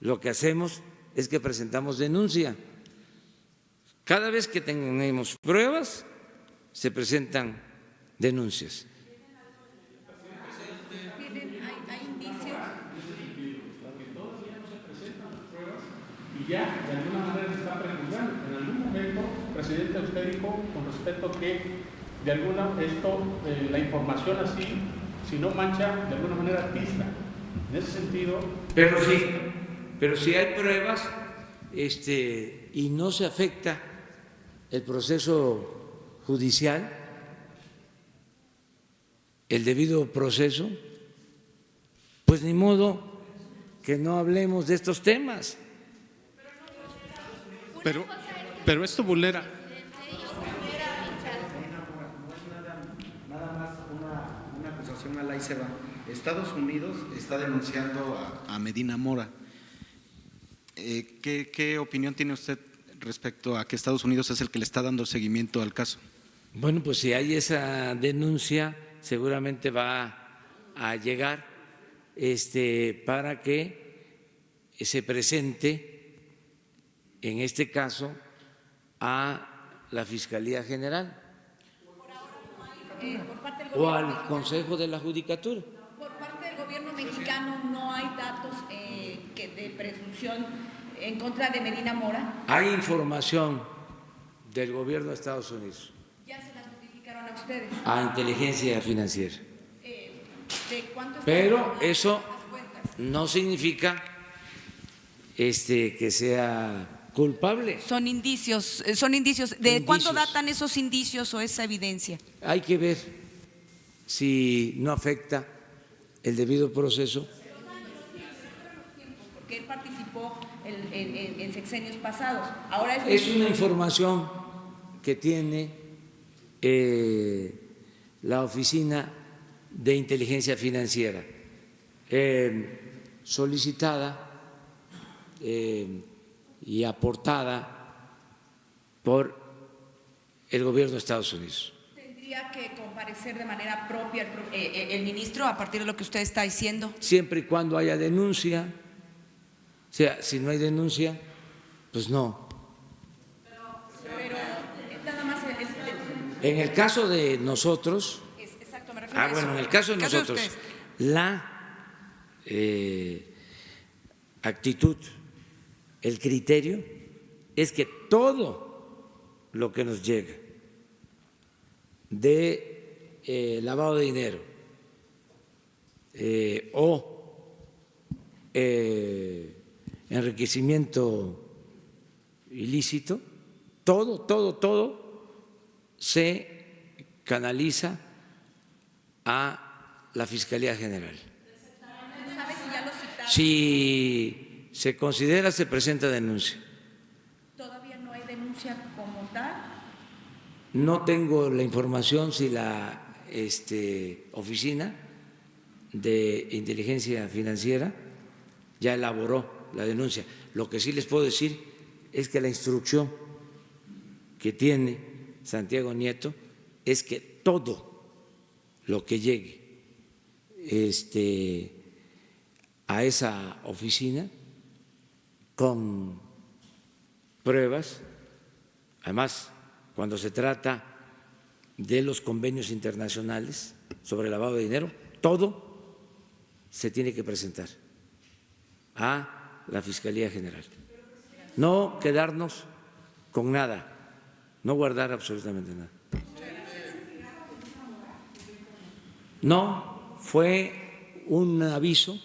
lo que hacemos es que presentamos denuncia. Cada vez que tenemos pruebas, se presentan denuncias. ¿Hay indicios? Y ya de alguna manera se está prejuzgando. En algún momento, presidente, usted dijo con respecto que de alguna la información así, si no mancha de alguna manera artista. En ese sentido. Pero si hay pruebas y no se afecta el proceso judicial, el debido proceso, pues ni modo que no hablemos de estos temas. Pero esto vulnera. Nada más una acusación al ICEBA. Estados Unidos está denunciando a Medina Mora. ¿Qué opinión tiene usted respecto a que Estados Unidos es el que le está dando seguimiento al caso? Bueno, pues si hay esa denuncia, seguramente va a llegar para que se presente, en este caso, a la Fiscalía General o al Consejo de la Judicatura. Por parte del gobierno mexicano no hay datos de presunción en contra de Medina Mora. Hay información del gobierno de Estados Unidos. ¿Ya se las notificaron a ustedes? A inteligencia financiera. ¿De cuánto Pero eso no significa que sea culpable. Son indicios. ¿De cuándo datan esos indicios o esa evidencia? Hay que ver si no afecta el debido proceso. Porque él participó en sexenios pasados. Ahora es una información que tiene la Oficina de Inteligencia Financiera, solicitada y aportada por el gobierno de Estados Unidos. ¿Tendría que comparecer de manera propia el ministro a partir de lo que usted está diciendo? Siempre y cuando haya denuncia. O sea, si no hay denuncia, pues no. Pero nada más en el caso de nosotros, exacto, me refiero a eso. En el caso de nosotros, la actitud, el criterio es que todo lo que nos llega de lavado de dinero o enriquecimiento ilícito, todo se canaliza a la Fiscalía General. ¿Sabe si ya lo citaron? Si se considera, se presenta denuncia. ¿Todavía no hay denuncia como tal? No tengo la información si la Oficina de Inteligencia Financiera ya elaboró la denuncia. Lo que sí les puedo decir es que la instrucción que tiene Santiago Nieto es que todo lo que llegue a esa oficina con pruebas, además cuando se trata de los convenios internacionales sobre lavado de dinero, todo se tiene que presentar a la Fiscalía General. No quedarnos con nada, no guardar absolutamente nada. No, fue un aviso,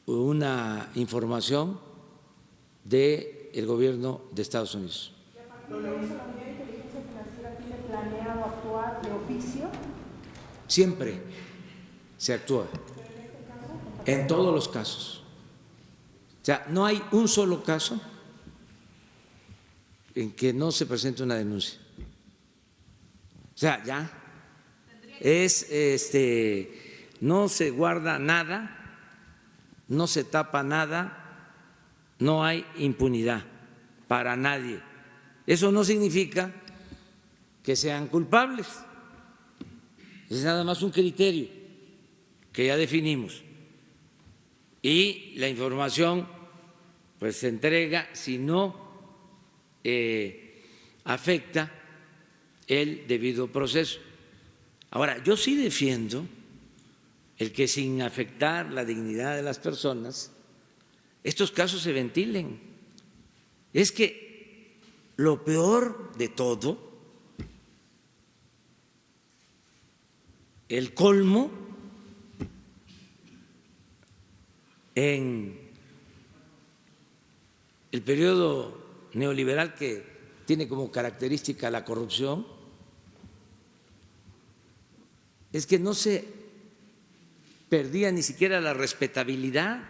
una información del gobierno de Estados Unidos. ¿La Unidad de Inteligencia Financiera tiene planeado actuar de oficio? Siempre se actúa, en todos los casos. O sea, no hay un solo caso en que no se presente una denuncia. O sea, ya es no se guarda nada, no se tapa nada, no hay impunidad para nadie. Eso no significa que sean culpables, es nada más un criterio que ya definimos. Y la información pues se entrega si no afecta el debido proceso. Ahora, yo sí defiendo el que sin afectar la dignidad de las personas, estos casos se ventilen. Es que lo peor de todo, el colmo en el periodo neoliberal que tiene como característica la corrupción, es que no se perdía ni siquiera la respetabilidad.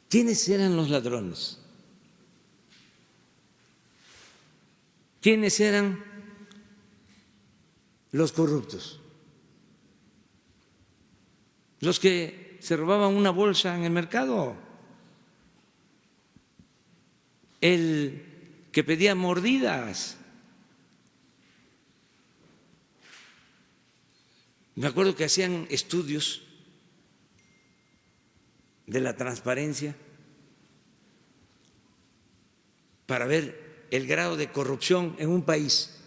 ¿Quiénes eran los ladrones? ¿Quiénes eran los corruptos? Los que se robaban una bolsa en el mercado, el que pedía mordidas. Me acuerdo que hacían estudios de la transparencia para ver el grado de corrupción en un país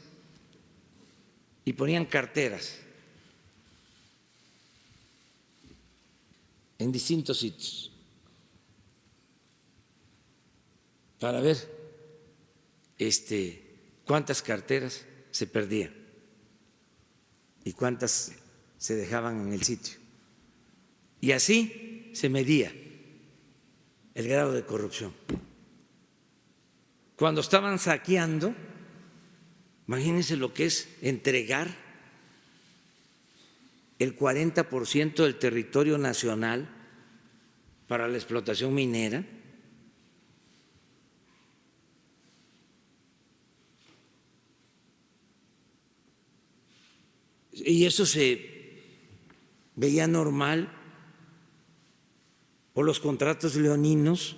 y ponían carteras en distintos sitios para ver cuántas carteras se perdían y cuántas se dejaban en el sitio. Y así se medía el grado de corrupción. Cuando estaban saqueando, imagínense lo que es entregar el 40% del territorio nacional para la explotación minera. Y eso se veía normal, o los contratos leoninos,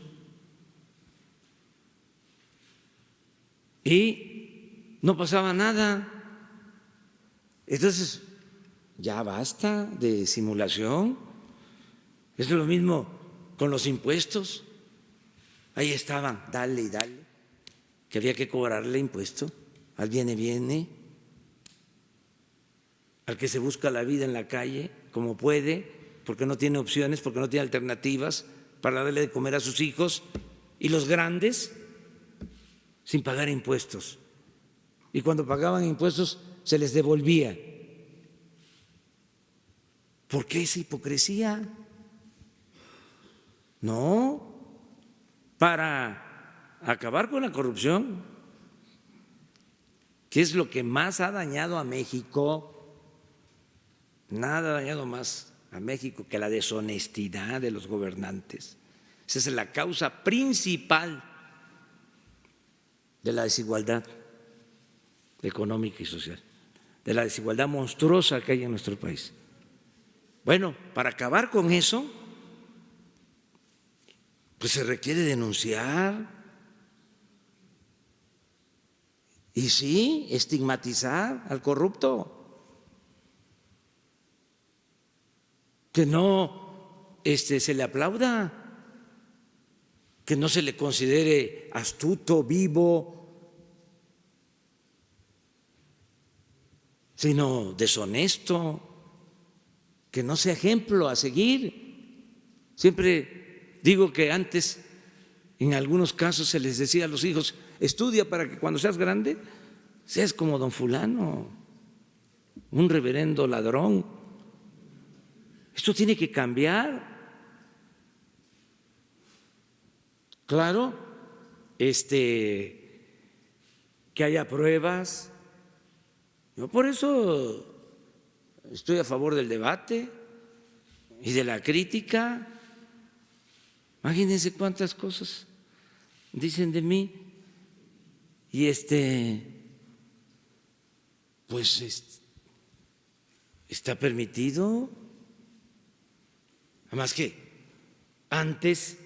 y no pasaba nada. Entonces, ya basta de simulación. Es lo mismo con los impuestos. Ahí estaban, dale y dale, que había que cobrarle impuesto al viene, al que se busca la vida en la calle como puede, porque no tiene opciones, porque no tiene alternativas para darle de comer a sus hijos, y los grandes sin pagar impuestos. Y cuando pagaban impuestos se les devolvía. ¿Por qué esa hipocresía? No, para acabar con la corrupción, que es lo que más ha dañado a México. Nada ha dañado más a México que la deshonestidad de los gobernantes. Esa es la causa principal de la desigualdad económica y social, de la desigualdad monstruosa que hay en nuestro país. Bueno, para acabar con eso, pues se requiere denunciar y sí, estigmatizar al corrupto. Que no se le aplauda, que no se le considere astuto, vivo, sino deshonesto, que no sea ejemplo a seguir. Siempre digo que antes, en algunos casos, se les decía a los hijos: estudia para que cuando seas grande seas como don fulano, un reverendo ladrón. Esto tiene que cambiar. Claro, que haya pruebas. Yo por eso estoy a favor del debate y de la crítica. Imagínense cuántas cosas dicen de mí y pues está permitido. Además que antes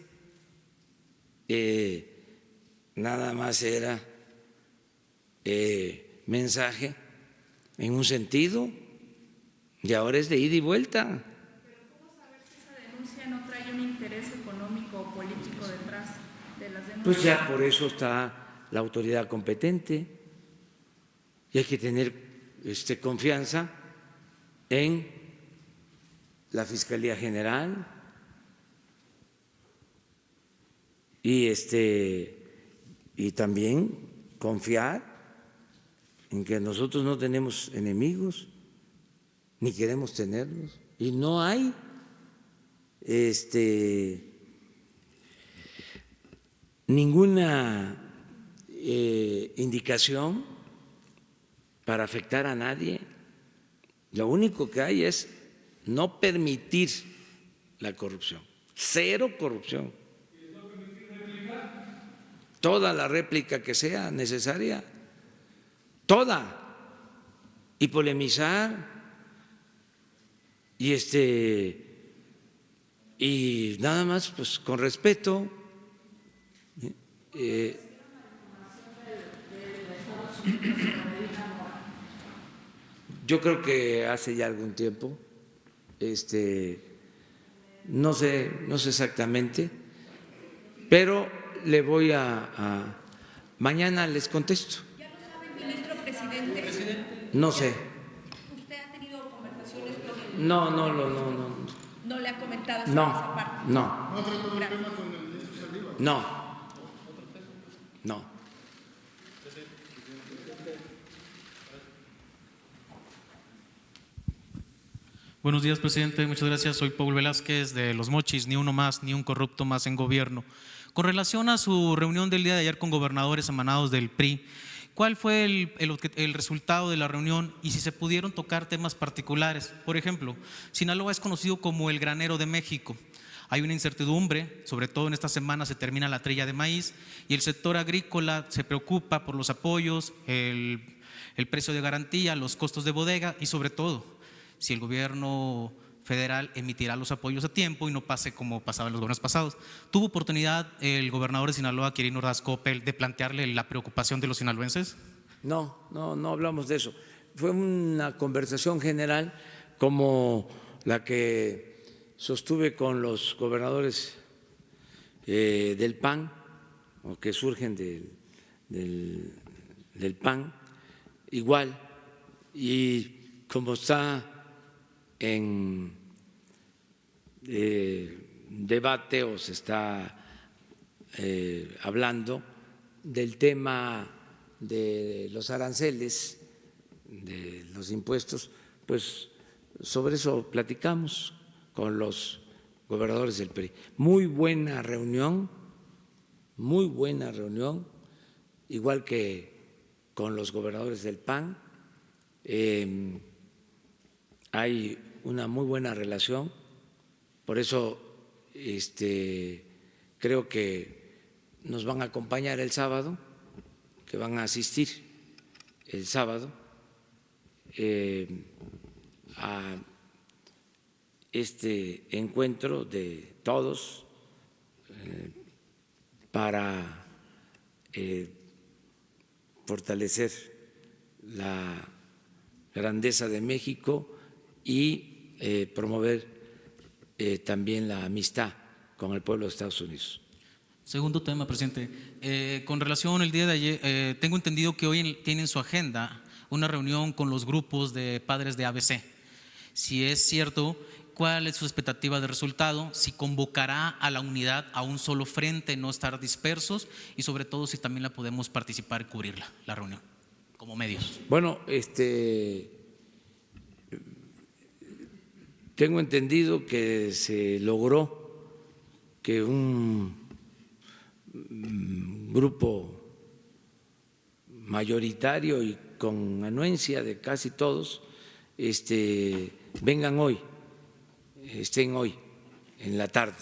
nada más era mensaje en un sentido y ahora es de ida y vuelta. Pero ¿cómo saber si esa denuncia no trae un interés económico o político detrás de las denuncias? Pues ya por eso está la autoridad competente y hay que tener confianza en la Fiscalía General y también confiar en que nosotros no tenemos enemigos ni queremos tenerlos y no hay ninguna indicación para afectar a nadie. Lo único que hay es no permitir la corrupción, cero corrupción. Toda la réplica que sea necesaria, toda, y polemizar y nada más pues con respeto. Yo creo que hace ya algún tiempo, no sé exactamente, pero le voy mañana les contesto. ¿Ya lo sabe, ministro presidente? No sé. ¿Usted ha tenido conversaciones con él? No. ¿No le ha comentado esa parte? No. ¿No trató el tema con el ministro Saldívar? No. Buenos días, presidente. Muchas gracias. Soy Paul Velázquez de Los Mochis. Ni uno más, ni un corrupto más en gobierno. Con relación a su reunión del día de ayer con gobernadores emanados del PRI, ¿cuál fue el resultado de la reunión y si se pudieron tocar temas particulares? Por ejemplo, Sinaloa es conocido como el granero de México. Hay una incertidumbre, sobre todo en esta semana se termina la trilla de maíz y el sector agrícola se preocupa por los apoyos, el precio de garantía, los costos de bodega y sobre todo si el gobierno federal emitirá los apoyos a tiempo y no pase como pasaba en los gobiernos pasados. ¿Tuvo oportunidad el gobernador de Sinaloa, Quirino Ordaz Coppel, de plantearle la preocupación de los sinaloenses? No hablamos de eso. Fue una conversación general como la que sostuve con los gobernadores del PAN, o que surgen del PAN, igual, y como está en debate o se está hablando del tema de los aranceles, de los impuestos, pues sobre eso platicamos con los gobernadores del PRI. Muy buena reunión, igual que con los gobernadores del PAN. Hay una muy buena relación, por eso creo que nos van a acompañar el sábado, que van a asistir el sábado a este encuentro de todos para fortalecer la grandeza de México y promover también la amistad con el pueblo de Estados Unidos. Segundo tema, presidente. Con relación al día de ayer, tengo entendido que hoy tienen su agenda una reunión con los grupos de padres de ABC. Si es cierto, ¿cuál es su expectativa de resultado? Si convocará a la unidad a un solo frente, no estar dispersos, y sobre todo si también la podemos participar y cubrirla, la reunión, como medios. Bueno, tengo entendido que se logró que un grupo mayoritario y con anuencia de casi todos vengan hoy, estén hoy en la tarde,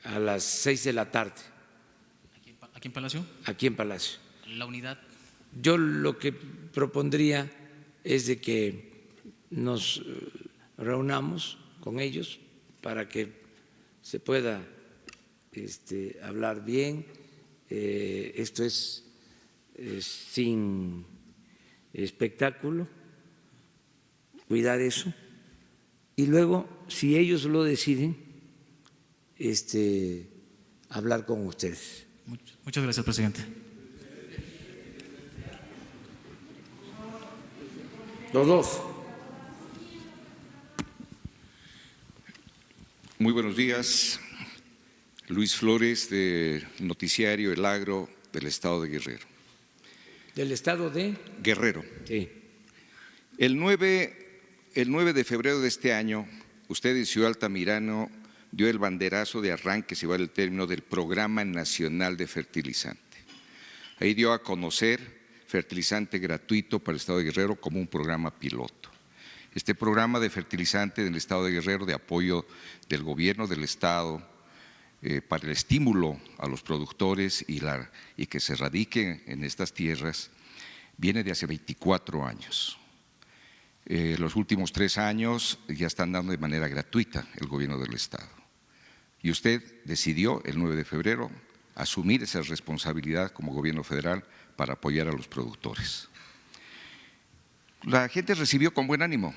a las 6 de la tarde. ¿Aquí en Palacio? Aquí en Palacio. La unidad. Yo lo que propondría es de que nos reunamos con ellos para que se pueda hablar bien. Esto es sin espectáculo, cuidar eso, y luego, si ellos lo deciden, hablar con ustedes. Muchas gracias, presidente. Los dos. Muy buenos días. Luis Flores, del noticiario El Agro del Estado de Guerrero. ¿Del Estado de? Guerrero. Sí. El 9 de febrero de este año, usted en Ciudad Altamirano dio el banderazo de arranque, si vale el término, del Programa Nacional de Fertilizante. Ahí dio a conocer fertilizante gratuito para el Estado de Guerrero como un programa piloto. Este programa de fertilizante del Estado de Guerrero, de apoyo del gobierno del Estado para el estímulo a los productores y que se radiquen en estas tierras, viene de hace 24 años. Los últimos 3 años ya están dando de manera gratuita el gobierno del Estado. Y usted decidió el 9 de febrero asumir esa responsabilidad como gobierno federal para apoyar a los productores. La gente recibió con buen ánimo.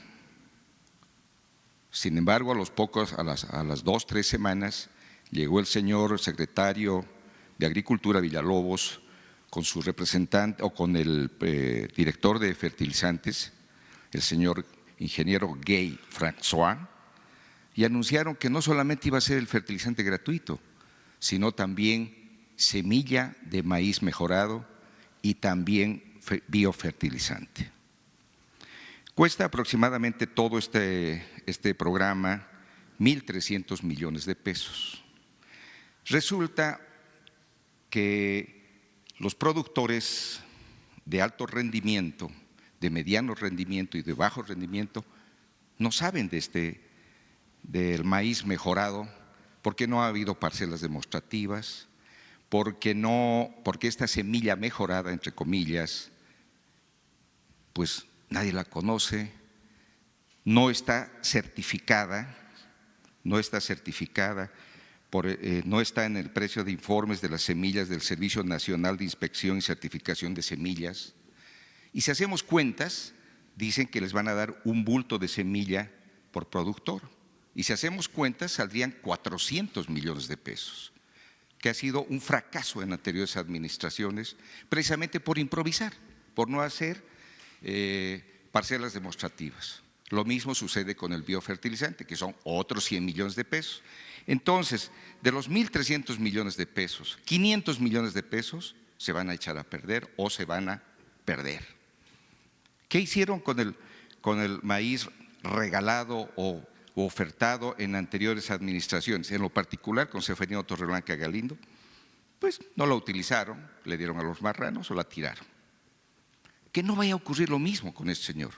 Sin embargo, a las 2 o 3 semanas, llegó el señor secretario de Agricultura Villalobos con su representante o con el director de fertilizantes, el señor ingeniero Gay François, y anunciaron que no solamente iba a ser el fertilizante gratuito, sino también semilla de maíz mejorado y también biofertilizante. Cuesta aproximadamente todo este programa 1.300 millones de pesos. Resulta que los productores de alto rendimiento, de mediano rendimiento y de bajo rendimiento no saben del maíz mejorado porque no ha habido parcelas demostrativas, porque esta semilla mejorada, entre comillas, pues nadie la conoce, no está certificada, no está en el precio de informes de las semillas del Servicio Nacional de Inspección y Certificación de Semillas. Y si hacemos cuentas, dicen que les van a dar un bulto de semilla por productor. Y si hacemos cuentas, saldrían 400 millones de pesos, que ha sido un fracaso en anteriores administraciones, precisamente por improvisar, por no hacer parcelas demostrativas. Lo mismo sucede con el biofertilizante, que son otros 100 millones de pesos. Entonces, de los 1.300 millones de pesos, 500 millones de pesos se van a echar a perder o se van a perder. ¿Qué hicieron con el maíz regalado o ofertado en anteriores administraciones? En lo particular con Seferino Torreblanca Galindo, pues no la utilizaron, le dieron a los marranos o la tiraron. Que no vaya a ocurrir lo mismo con este señor.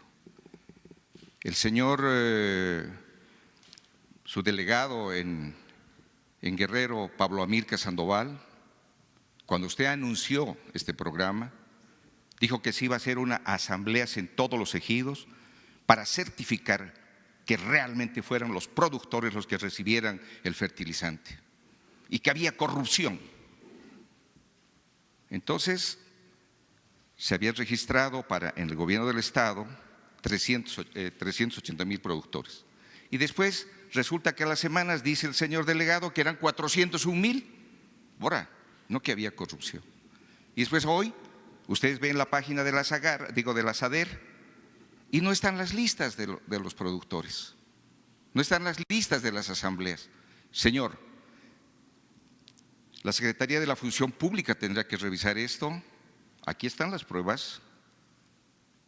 El señor, su delegado en Guerrero, Pablo Amílcar Sandoval, cuando usted anunció este programa, dijo que se iba a hacer una asamblea en todos los ejidos para certificar que realmente fueran los productores los que recibieran el fertilizante y que había corrupción. Entonces, se había registrado en el gobierno del Estado 380,000 productores. Y después resulta que a las semanas dice el señor delegado que eran 401,000. Ahora, no que había corrupción. Y después hoy Ustedes ven la página de la SADER y no están las listas de los productores, no están las listas de las asambleas. Señor, la Secretaría de la Función Pública tendrá que revisar esto. Aquí están las pruebas,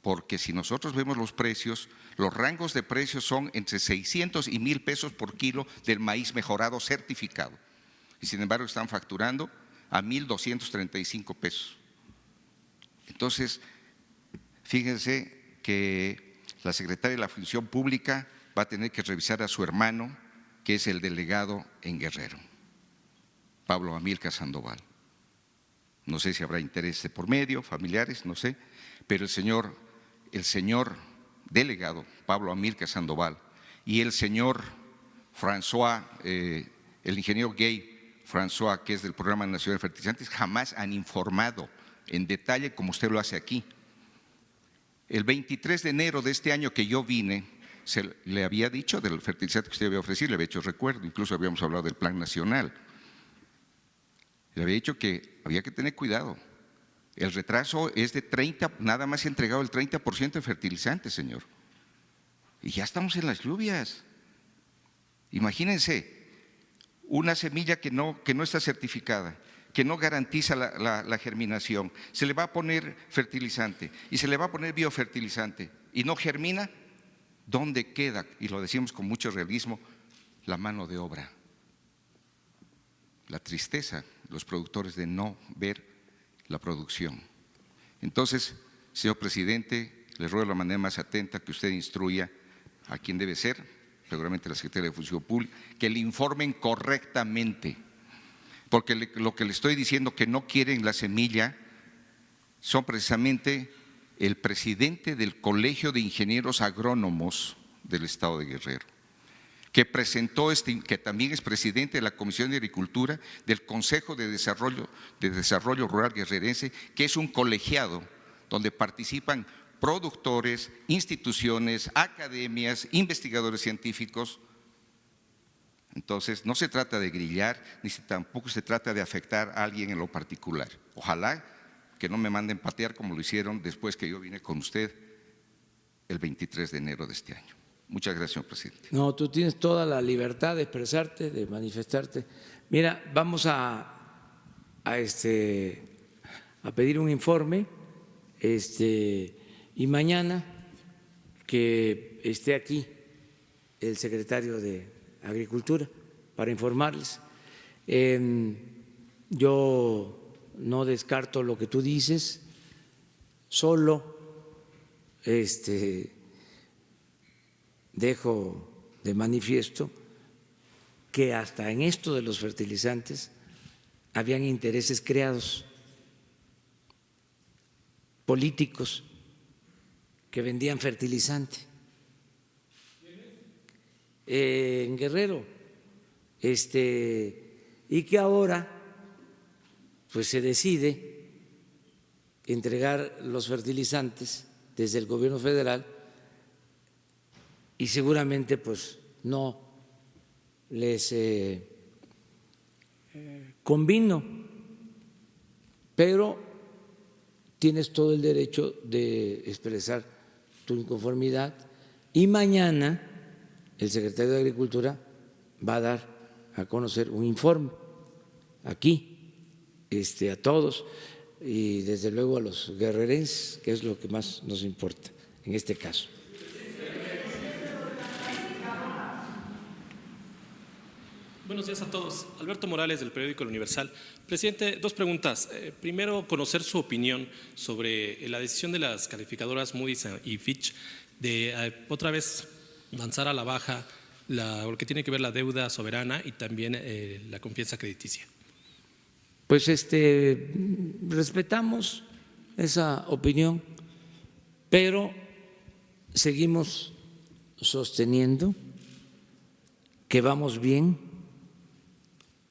porque si nosotros vemos los precios, los rangos de precios son entre 600 y 1,000 pesos por kilo del maíz mejorado certificado. Y sin embargo están facturando a 1,235 pesos. Entonces, fíjense que la Secretaría de la Función Pública va a tener que revisar a su hermano, que es el delegado en Guerrero, Pablo Amílcar Sandoval. No sé si habrá interés de por medio, familiares, no sé, pero el señor delegado Pablo Amílcar Sandoval y el señor François, el ingeniero Gay François, que es del Programa Nacional de Fertilizantes, jamás han informado en detalle como usted lo hace aquí. El 23 de enero de este año que yo vine, se le había dicho del fertilizante que usted había ofrecido, le había hecho recuerdo, incluso habíamos hablado del Plan Nacional. Le había dicho que había que tener cuidado. El retraso es de 30, nada más se ha entregado el 30% de fertilizantes, señor. Y ya estamos en las lluvias. Imagínense, una semilla que no está certificada, que no garantiza la germinación, se le va a poner fertilizante y se le va a poner biofertilizante y no germina, ¿dónde queda? Y lo decimos con mucho realismo, la mano de obra. La tristeza, los productores de no ver la producción. Entonces, señor presidente, le ruego de la manera más atenta que usted instruya a quien debe ser, seguramente la Secretaría de Función Pública, que le informen correctamente, porque lo que le estoy diciendo que no quieren la semilla son precisamente el presidente del Colegio de Ingenieros Agrónomos del Estado de Guerrero, que presentó que también es presidente de la Comisión de Agricultura del Consejo de Desarrollo Rural Guerrerense, que es un colegiado donde participan productores, instituciones, academias, investigadores científicos. Entonces, no se trata de grillar, ni tampoco se trata de afectar a alguien en lo particular. Ojalá que no me manden patear como lo hicieron después que yo vine con usted el 23 de enero de este año. Muchas gracias, señor presidente. No, tú tienes toda la libertad de expresarte, de manifestarte. Mira, vamos a pedir un informe y mañana que esté aquí el secretario de Agricultura para informarles. Yo no descarto lo que tú dices, solo dejo de manifiesto que hasta en esto de los fertilizantes habían intereses creados políticos que vendían fertilizante en Guerrero, y que ahora pues se decide entregar los fertilizantes desde el gobierno federal y seguramente pues no les convino, pero tienes todo el derecho de expresar tu inconformidad y mañana el secretario de Agricultura va a dar a conocer un informe aquí a todos y desde luego a los guerrerenses, que es lo que más nos importa en este caso. Buenos días a todos. Alberto Morales, del periódico El Universal. Presidente, dos preguntas. Primero, conocer su opinión sobre la decisión de las calificadoras Moody's y Fitch de otra vez lanzar a la baja lo que tiene que ver la deuda soberana y también la confianza crediticia. Pues respetamos esa opinión, pero seguimos sosteniendo que vamos bien,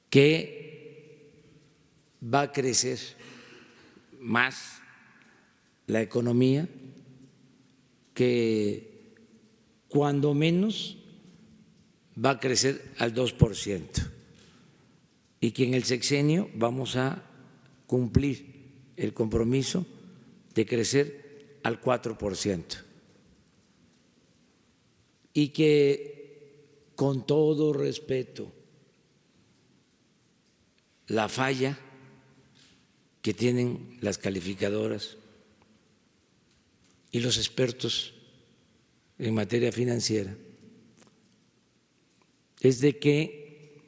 que va a crecer más la economía, que cuando menos va a crecer al 2% y que en el sexenio vamos a cumplir el compromiso de crecer al 4%. Y que, con todo respeto, la falla que tienen las calificadoras y los expertos en materia financiera es de que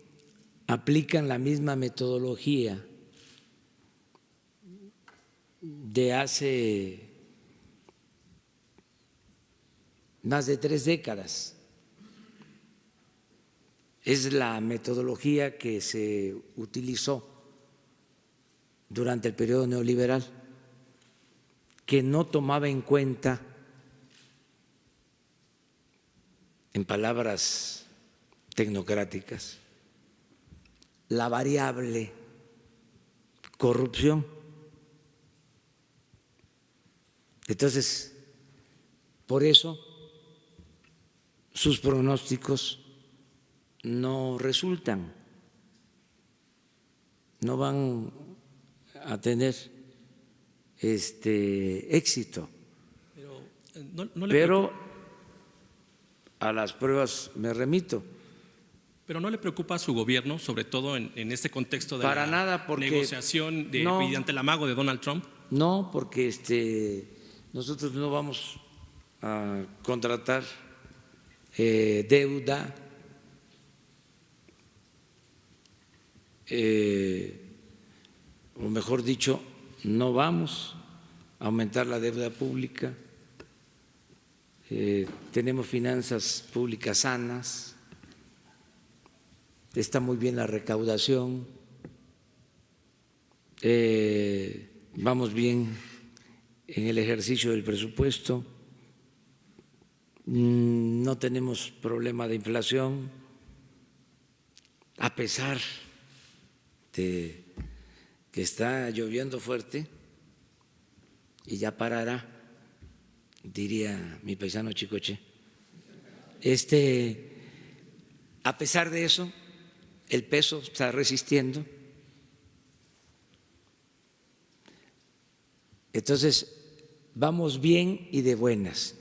aplican la misma metodología de hace más de 3 décadas. Es la metodología que se utilizó durante el periodo neoliberal, que no tomaba en cuenta, en palabras tecnocráticas, la variable corrupción. Entonces, por eso sus pronósticos no resultan, no van a tener éxito. Pero a las pruebas me remito. Pero ¿no le preocupa a su gobierno, sobre todo en este contexto de Para nada, porque negociación mediante el amago de Donald Trump? No, porque nosotros no vamos a contratar deuda, o mejor dicho, no vamos a aumentar la deuda pública. Tenemos finanzas públicas sanas, está muy bien la recaudación, vamos bien en el ejercicio del presupuesto, no tenemos problema de inflación, a pesar de que está lloviendo fuerte y ya parará, diría mi paisano Chicoche. A pesar de eso, el peso está resistiendo. Entonces, vamos bien y de buenas.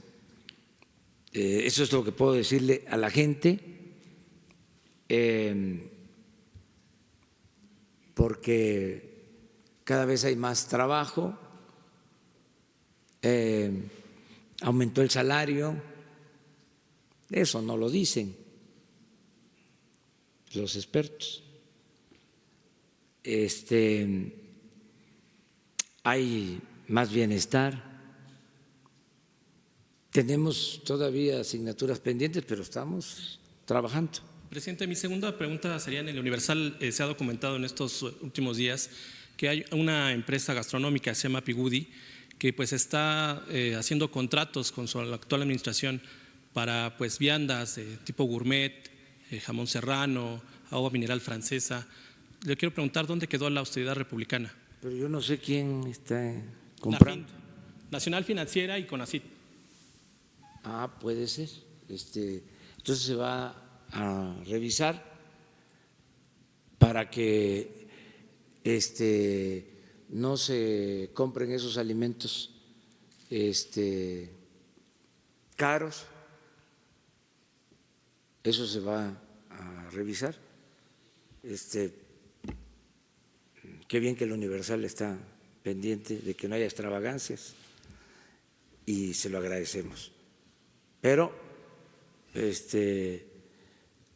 Eso es lo que puedo decirle a la gente, porque cada vez hay más trabajo, aumentó el salario, eso no lo dicen los expertos. Hay más bienestar. Tenemos todavía asignaturas pendientes, pero estamos trabajando. Presidente, mi segunda pregunta sería: en el Universal se ha documentado en estos últimos días que hay una empresa gastronómica que se llama Pigudi, que pues está haciendo contratos con la actual administración para pues viandas de tipo gourmet, jamón serrano, agua mineral francesa. Le quiero preguntar dónde quedó la austeridad republicana. Pero yo no sé quién está comprando. Nacional Financiera y Conacit. Puede ser. Entonces se va a revisar para que no se compren esos alimentos caros. Eso se va a revisar. Qué bien que el Universal está pendiente de que no haya extravagancias y se lo agradecemos. Pero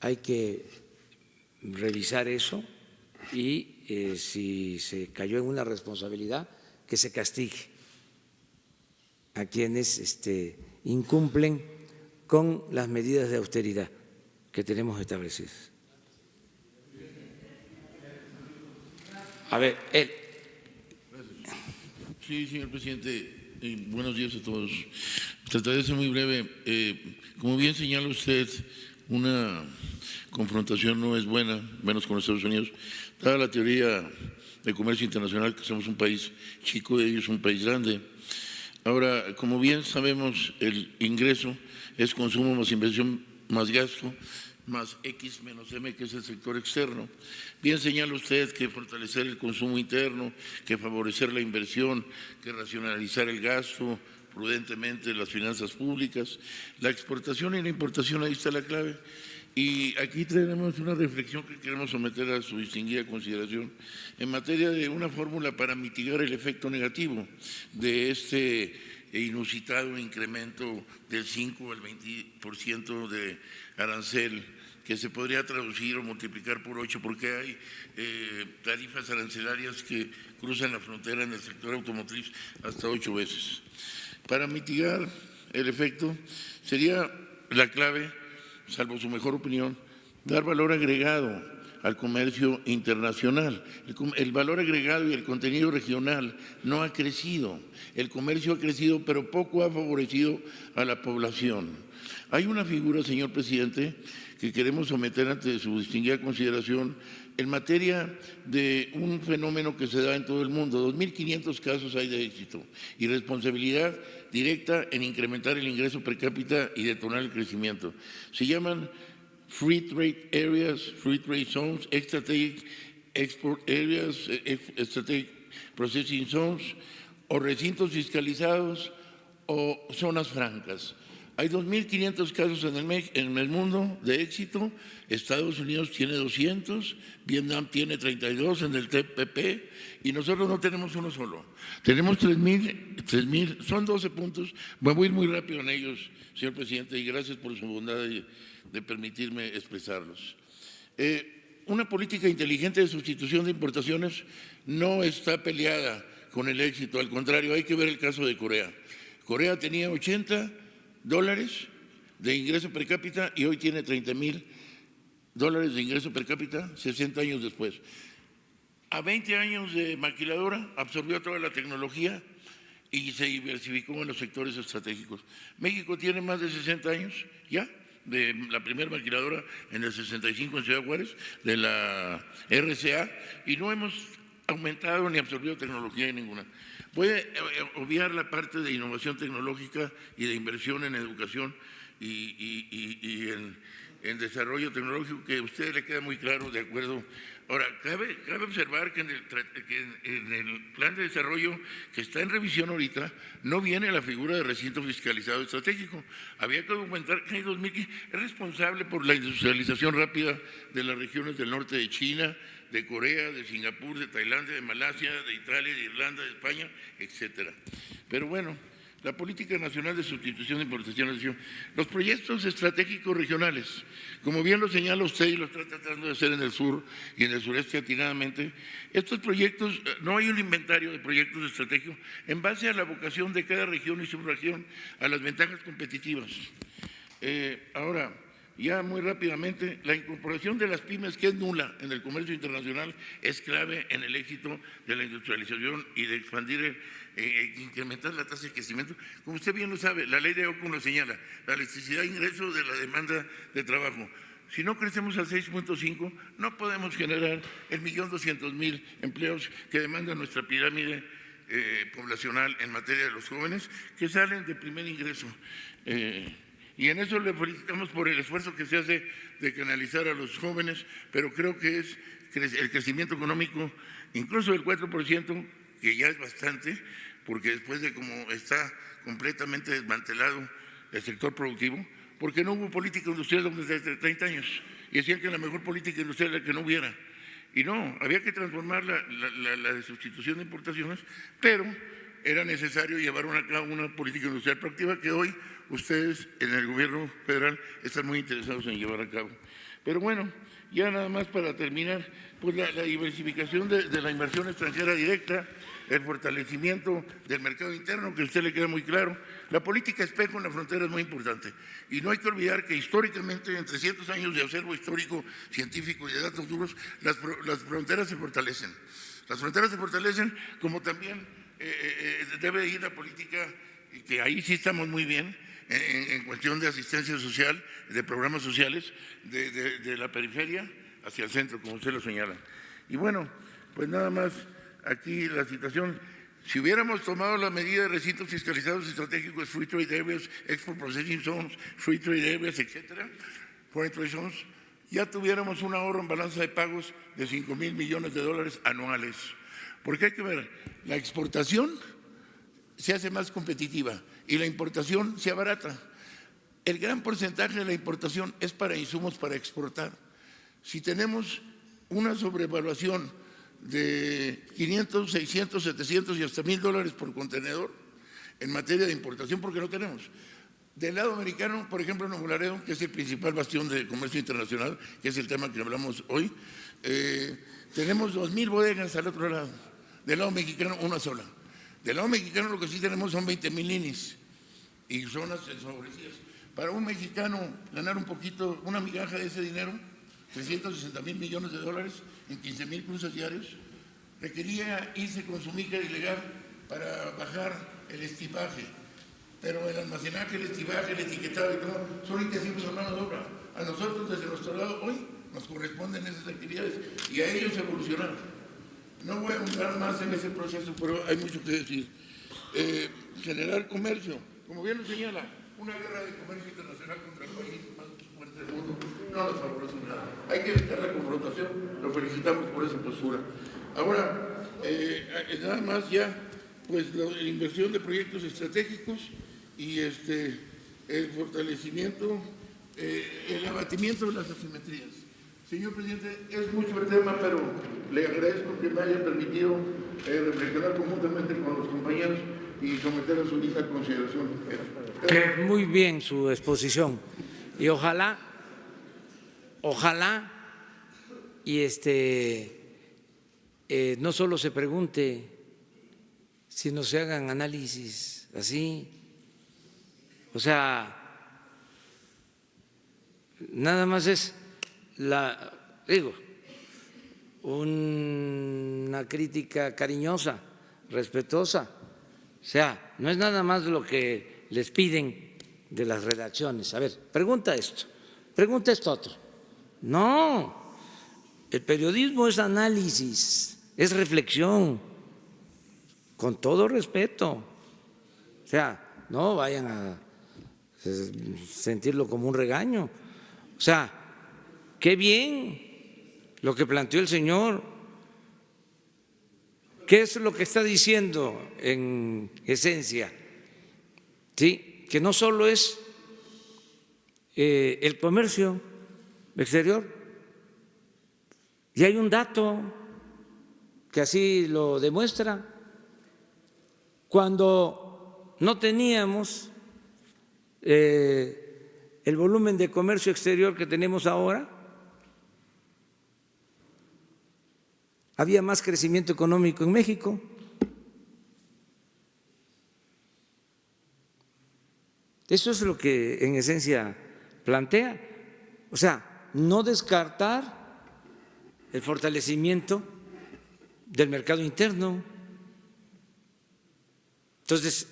hay que revisar eso y si se cayó en una responsabilidad, que se castigue a quienes incumplen con las medidas de austeridad que tenemos establecidas. A ver, él. Sí, señor presidente, buenos días a todos. Trataré de ser muy breve. Como bien señala usted, una confrontación no es buena, menos con Estados Unidos, dada la teoría de comercio internacional, que somos un país chico y ellos un país grande. Ahora, como bien sabemos, el ingreso es consumo más inversión más gasto, más X menos M, que es el sector externo. Bien señala usted que fortalecer el consumo interno, que favorecer la inversión, que racionalizar el gasto prudentemente, las finanzas públicas, la exportación y la importación, ahí está la clave. Y aquí tenemos una reflexión que queremos someter a su distinguida consideración en materia de una fórmula para mitigar el efecto negativo de este inusitado incremento del 5 al 20% de arancel, que se podría traducir o multiplicar por 8, porque hay tarifas arancelarias que cruzan la frontera en el sector automotriz hasta 8 veces. Para mitigar el efecto sería la clave, salvo su mejor opinión, dar valor agregado al comercio internacional. El valor agregado y el contenido regional no ha crecido. El comercio ha crecido, pero poco ha favorecido a la población. Hay una figura, señor presidente, que queremos someter ante su distinguida consideración en materia de un fenómeno que se da en todo el mundo. 2.500 casos hay de éxito y responsabilidad directa en incrementar el ingreso per cápita y detonar el crecimiento. Se llaman Free Trade Areas, Free Trade Zones, Strategic Export Areas, Strategic Processing Zones, o recintos fiscalizados o zonas francas. Hay 2.500 casos en el mundo de éxito, Estados Unidos tiene 200, Vietnam tiene 32 en el TPP y nosotros no tenemos uno solo. Tenemos 3.000, son 12 puntos, voy a ir muy rápido en ellos, señor presidente, y gracias por su bondad de permitirme expresarlos. Una política inteligente de sustitución de importaciones no está peleada con el éxito, al contrario, hay que ver el caso de Corea. Corea tenía $80 de ingreso per cápita y hoy tiene $30,000 de ingreso per cápita 60 años después. A 20 años de maquiladora absorbió toda la tecnología y se diversificó en los sectores estratégicos. México tiene más de 60 años ya, de la primera maquiladora en el 65 en Ciudad Juárez, de la RCA, y no hemos aumentado ni absorbido tecnología ninguna. Puede obviar la parte de innovación tecnológica y de inversión en educación y en desarrollo tecnológico, que a usted le queda muy claro, de acuerdo. Ahora, cabe observar que en el plan de desarrollo que está en revisión ahorita, no viene la figura de recinto fiscalizado estratégico. Había que documentar que hay 2.000, es responsable por la industrialización rápida de las regiones del norte de China, de Corea, de Singapur, de Tailandia, de Malasia, de Italia, de Irlanda, de España, etcétera. Pero bueno, la política nacional de sustitución de importaciones, los proyectos estratégicos regionales, como bien lo señala usted y lo está tratando de hacer en el sur y en el sureste atinadamente, estos proyectos, no hay un inventario de proyectos estratégicos en base a la vocación de cada región y subregión, a las ventajas competitivas. Ahora, ya muy rápidamente, la incorporación de las pymes, que es nula en el comercio internacional, es clave en el éxito de la industrialización y de expandir, incrementar la tasa de crecimiento. como usted bien lo sabe, la ley de Ocon lo señala, la elasticidad de ingresos de la demanda de trabajo. Si no crecemos al 6.5, no podemos generar el 1.200.000 empleos que demanda nuestra pirámide poblacional en materia de los jóvenes que salen de primer ingreso. Y en eso le felicitamos por el esfuerzo que se hace de canalizar a los jóvenes, pero creo que es el crecimiento económico, incluso del 4%, que ya es bastante, porque después de cómo está completamente desmantelado el sector productivo, porque no hubo política industrial desde 30 años, y decían que la mejor política industrial era que no hubiera. Y no, había que transformar la sustitución de importaciones, pero era necesario llevar a cabo una política industrial proactiva que hoy ustedes en el gobierno federal están muy interesados en llevar a cabo. Pero bueno, ya nada más para terminar, pues la diversificación de la inversión extranjera directa, el fortalecimiento del mercado interno, que a usted le queda muy claro. La política espejo en la frontera es muy importante. Y no hay que olvidar que históricamente, en 300 años de observo histórico, científico y de datos duros, las fronteras se fortalecen. Las fronteras se fortalecen, como también debe ir la política, que ahí sí estamos muy bien, en cuestión de asistencia social, de programas sociales, de la periferia hacia el centro, como usted lo señala. Y bueno, pues nada más, aquí la situación, si hubiéramos tomado la medida de recintos fiscalizados estratégicos, Free Trade Areas, Export Processing Zones, Free Trade Areas, etcétera, Foreign Relations, ya tuviéramos un ahorro en balanza de pagos de $5,000 millones anuales. Porque hay que ver, la exportación se hace más competitiva y la importación se abarata. El gran porcentaje de la importación es para insumos para exportar. Si tenemos una sobrevaluación de 500, 600, 700 y hasta $1,000 por contenedor en materia de importación, porque no tenemos. Del lado americano, por ejemplo, Nuevo Laredo, que es el principal bastión de comercio internacional, que es el tema que hablamos hoy, tenemos 2,000 bodegas al otro lado. Del lado mexicano, una sola. Del lado mexicano lo que sí tenemos son 20,000 linis y zonas desfavorecidas. Para un mexicano ganar un poquito, una migaja de ese dinero, $360,000 millones en 15,000 cruces diarios, requería irse con su mica ilegal para bajar el estipaje. Pero el almacenaje, el estivaje, el etiquetado y todo son intensivos a mano de obra. A nosotros, desde nuestro lado, hoy nos corresponden esas actividades y a ellos evolucionar. No voy a ahondar más en ese proceso, pero hay mucho que decir. Generar comercio, como bien lo señala, una guerra de comercio internacional contra el país más fuerte del mundo no nos favorece nada. Hay que evitar la confrontación, lo felicitamos por esa postura. Ahora, nada más ya, pues la inversión de proyectos estratégicos y el fortalecimiento, el abatimiento de las asimetrías. Señor presidente, es mucho el tema, pero le agradezco que me haya permitido reflexionar conjuntamente con los compañeros y someter a su digna consideración. Muy bien su exposición y ojalá y no solo se pregunte, sino se hagan análisis así, o sea, nada más es una crítica cariñosa, respetuosa. O sea, no es nada más lo que les piden de las redacciones. A ver, pregunta esto otro. No, el periodismo es análisis, es reflexión, con todo respeto. O sea, no vayan a sentirlo como un regaño. O sea, qué bien lo que planteó el señor. ¿Qué es lo que está diciendo en esencia? ¿Sí? Que no solo es el comercio exterior, y hay un dato que así lo demuestra. Cuando no teníamos el volumen de comercio exterior que tenemos ahora, había más crecimiento económico en México. Eso es lo que en esencia plantea. O sea, no descartar el fortalecimiento del mercado interno. Entonces,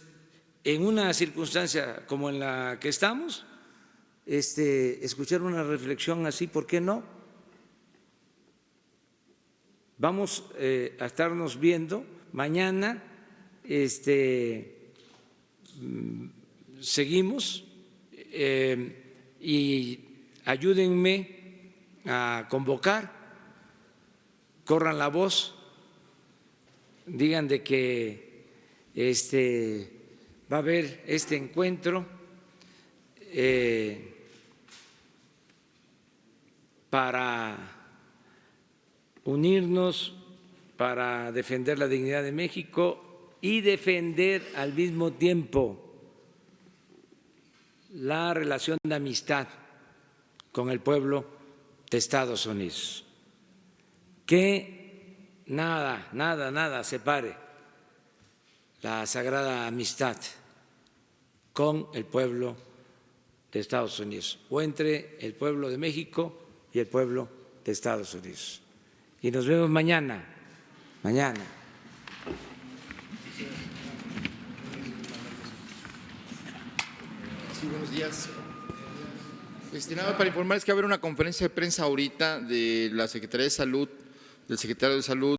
en una circunstancia como en la que estamos, escuchar una reflexión así, ¿por qué no? Vamos a estarnos viendo mañana, seguimos y ayúdenme a convocar, corran la voz, digan de que va a haber este encuentro para unirnos, para defender la dignidad de México y defender al mismo tiempo la relación de amistad con el pueblo de Estados Unidos. Que nada separe la sagrada amistad con el pueblo de Estados Unidos, o entre el pueblo de México y el pueblo de Estados Unidos. Y nos vemos mañana. Sí, buenos días. Nada, para informarles que va a haber una conferencia de prensa ahorita de la Secretaría de Salud, del secretario de Salud.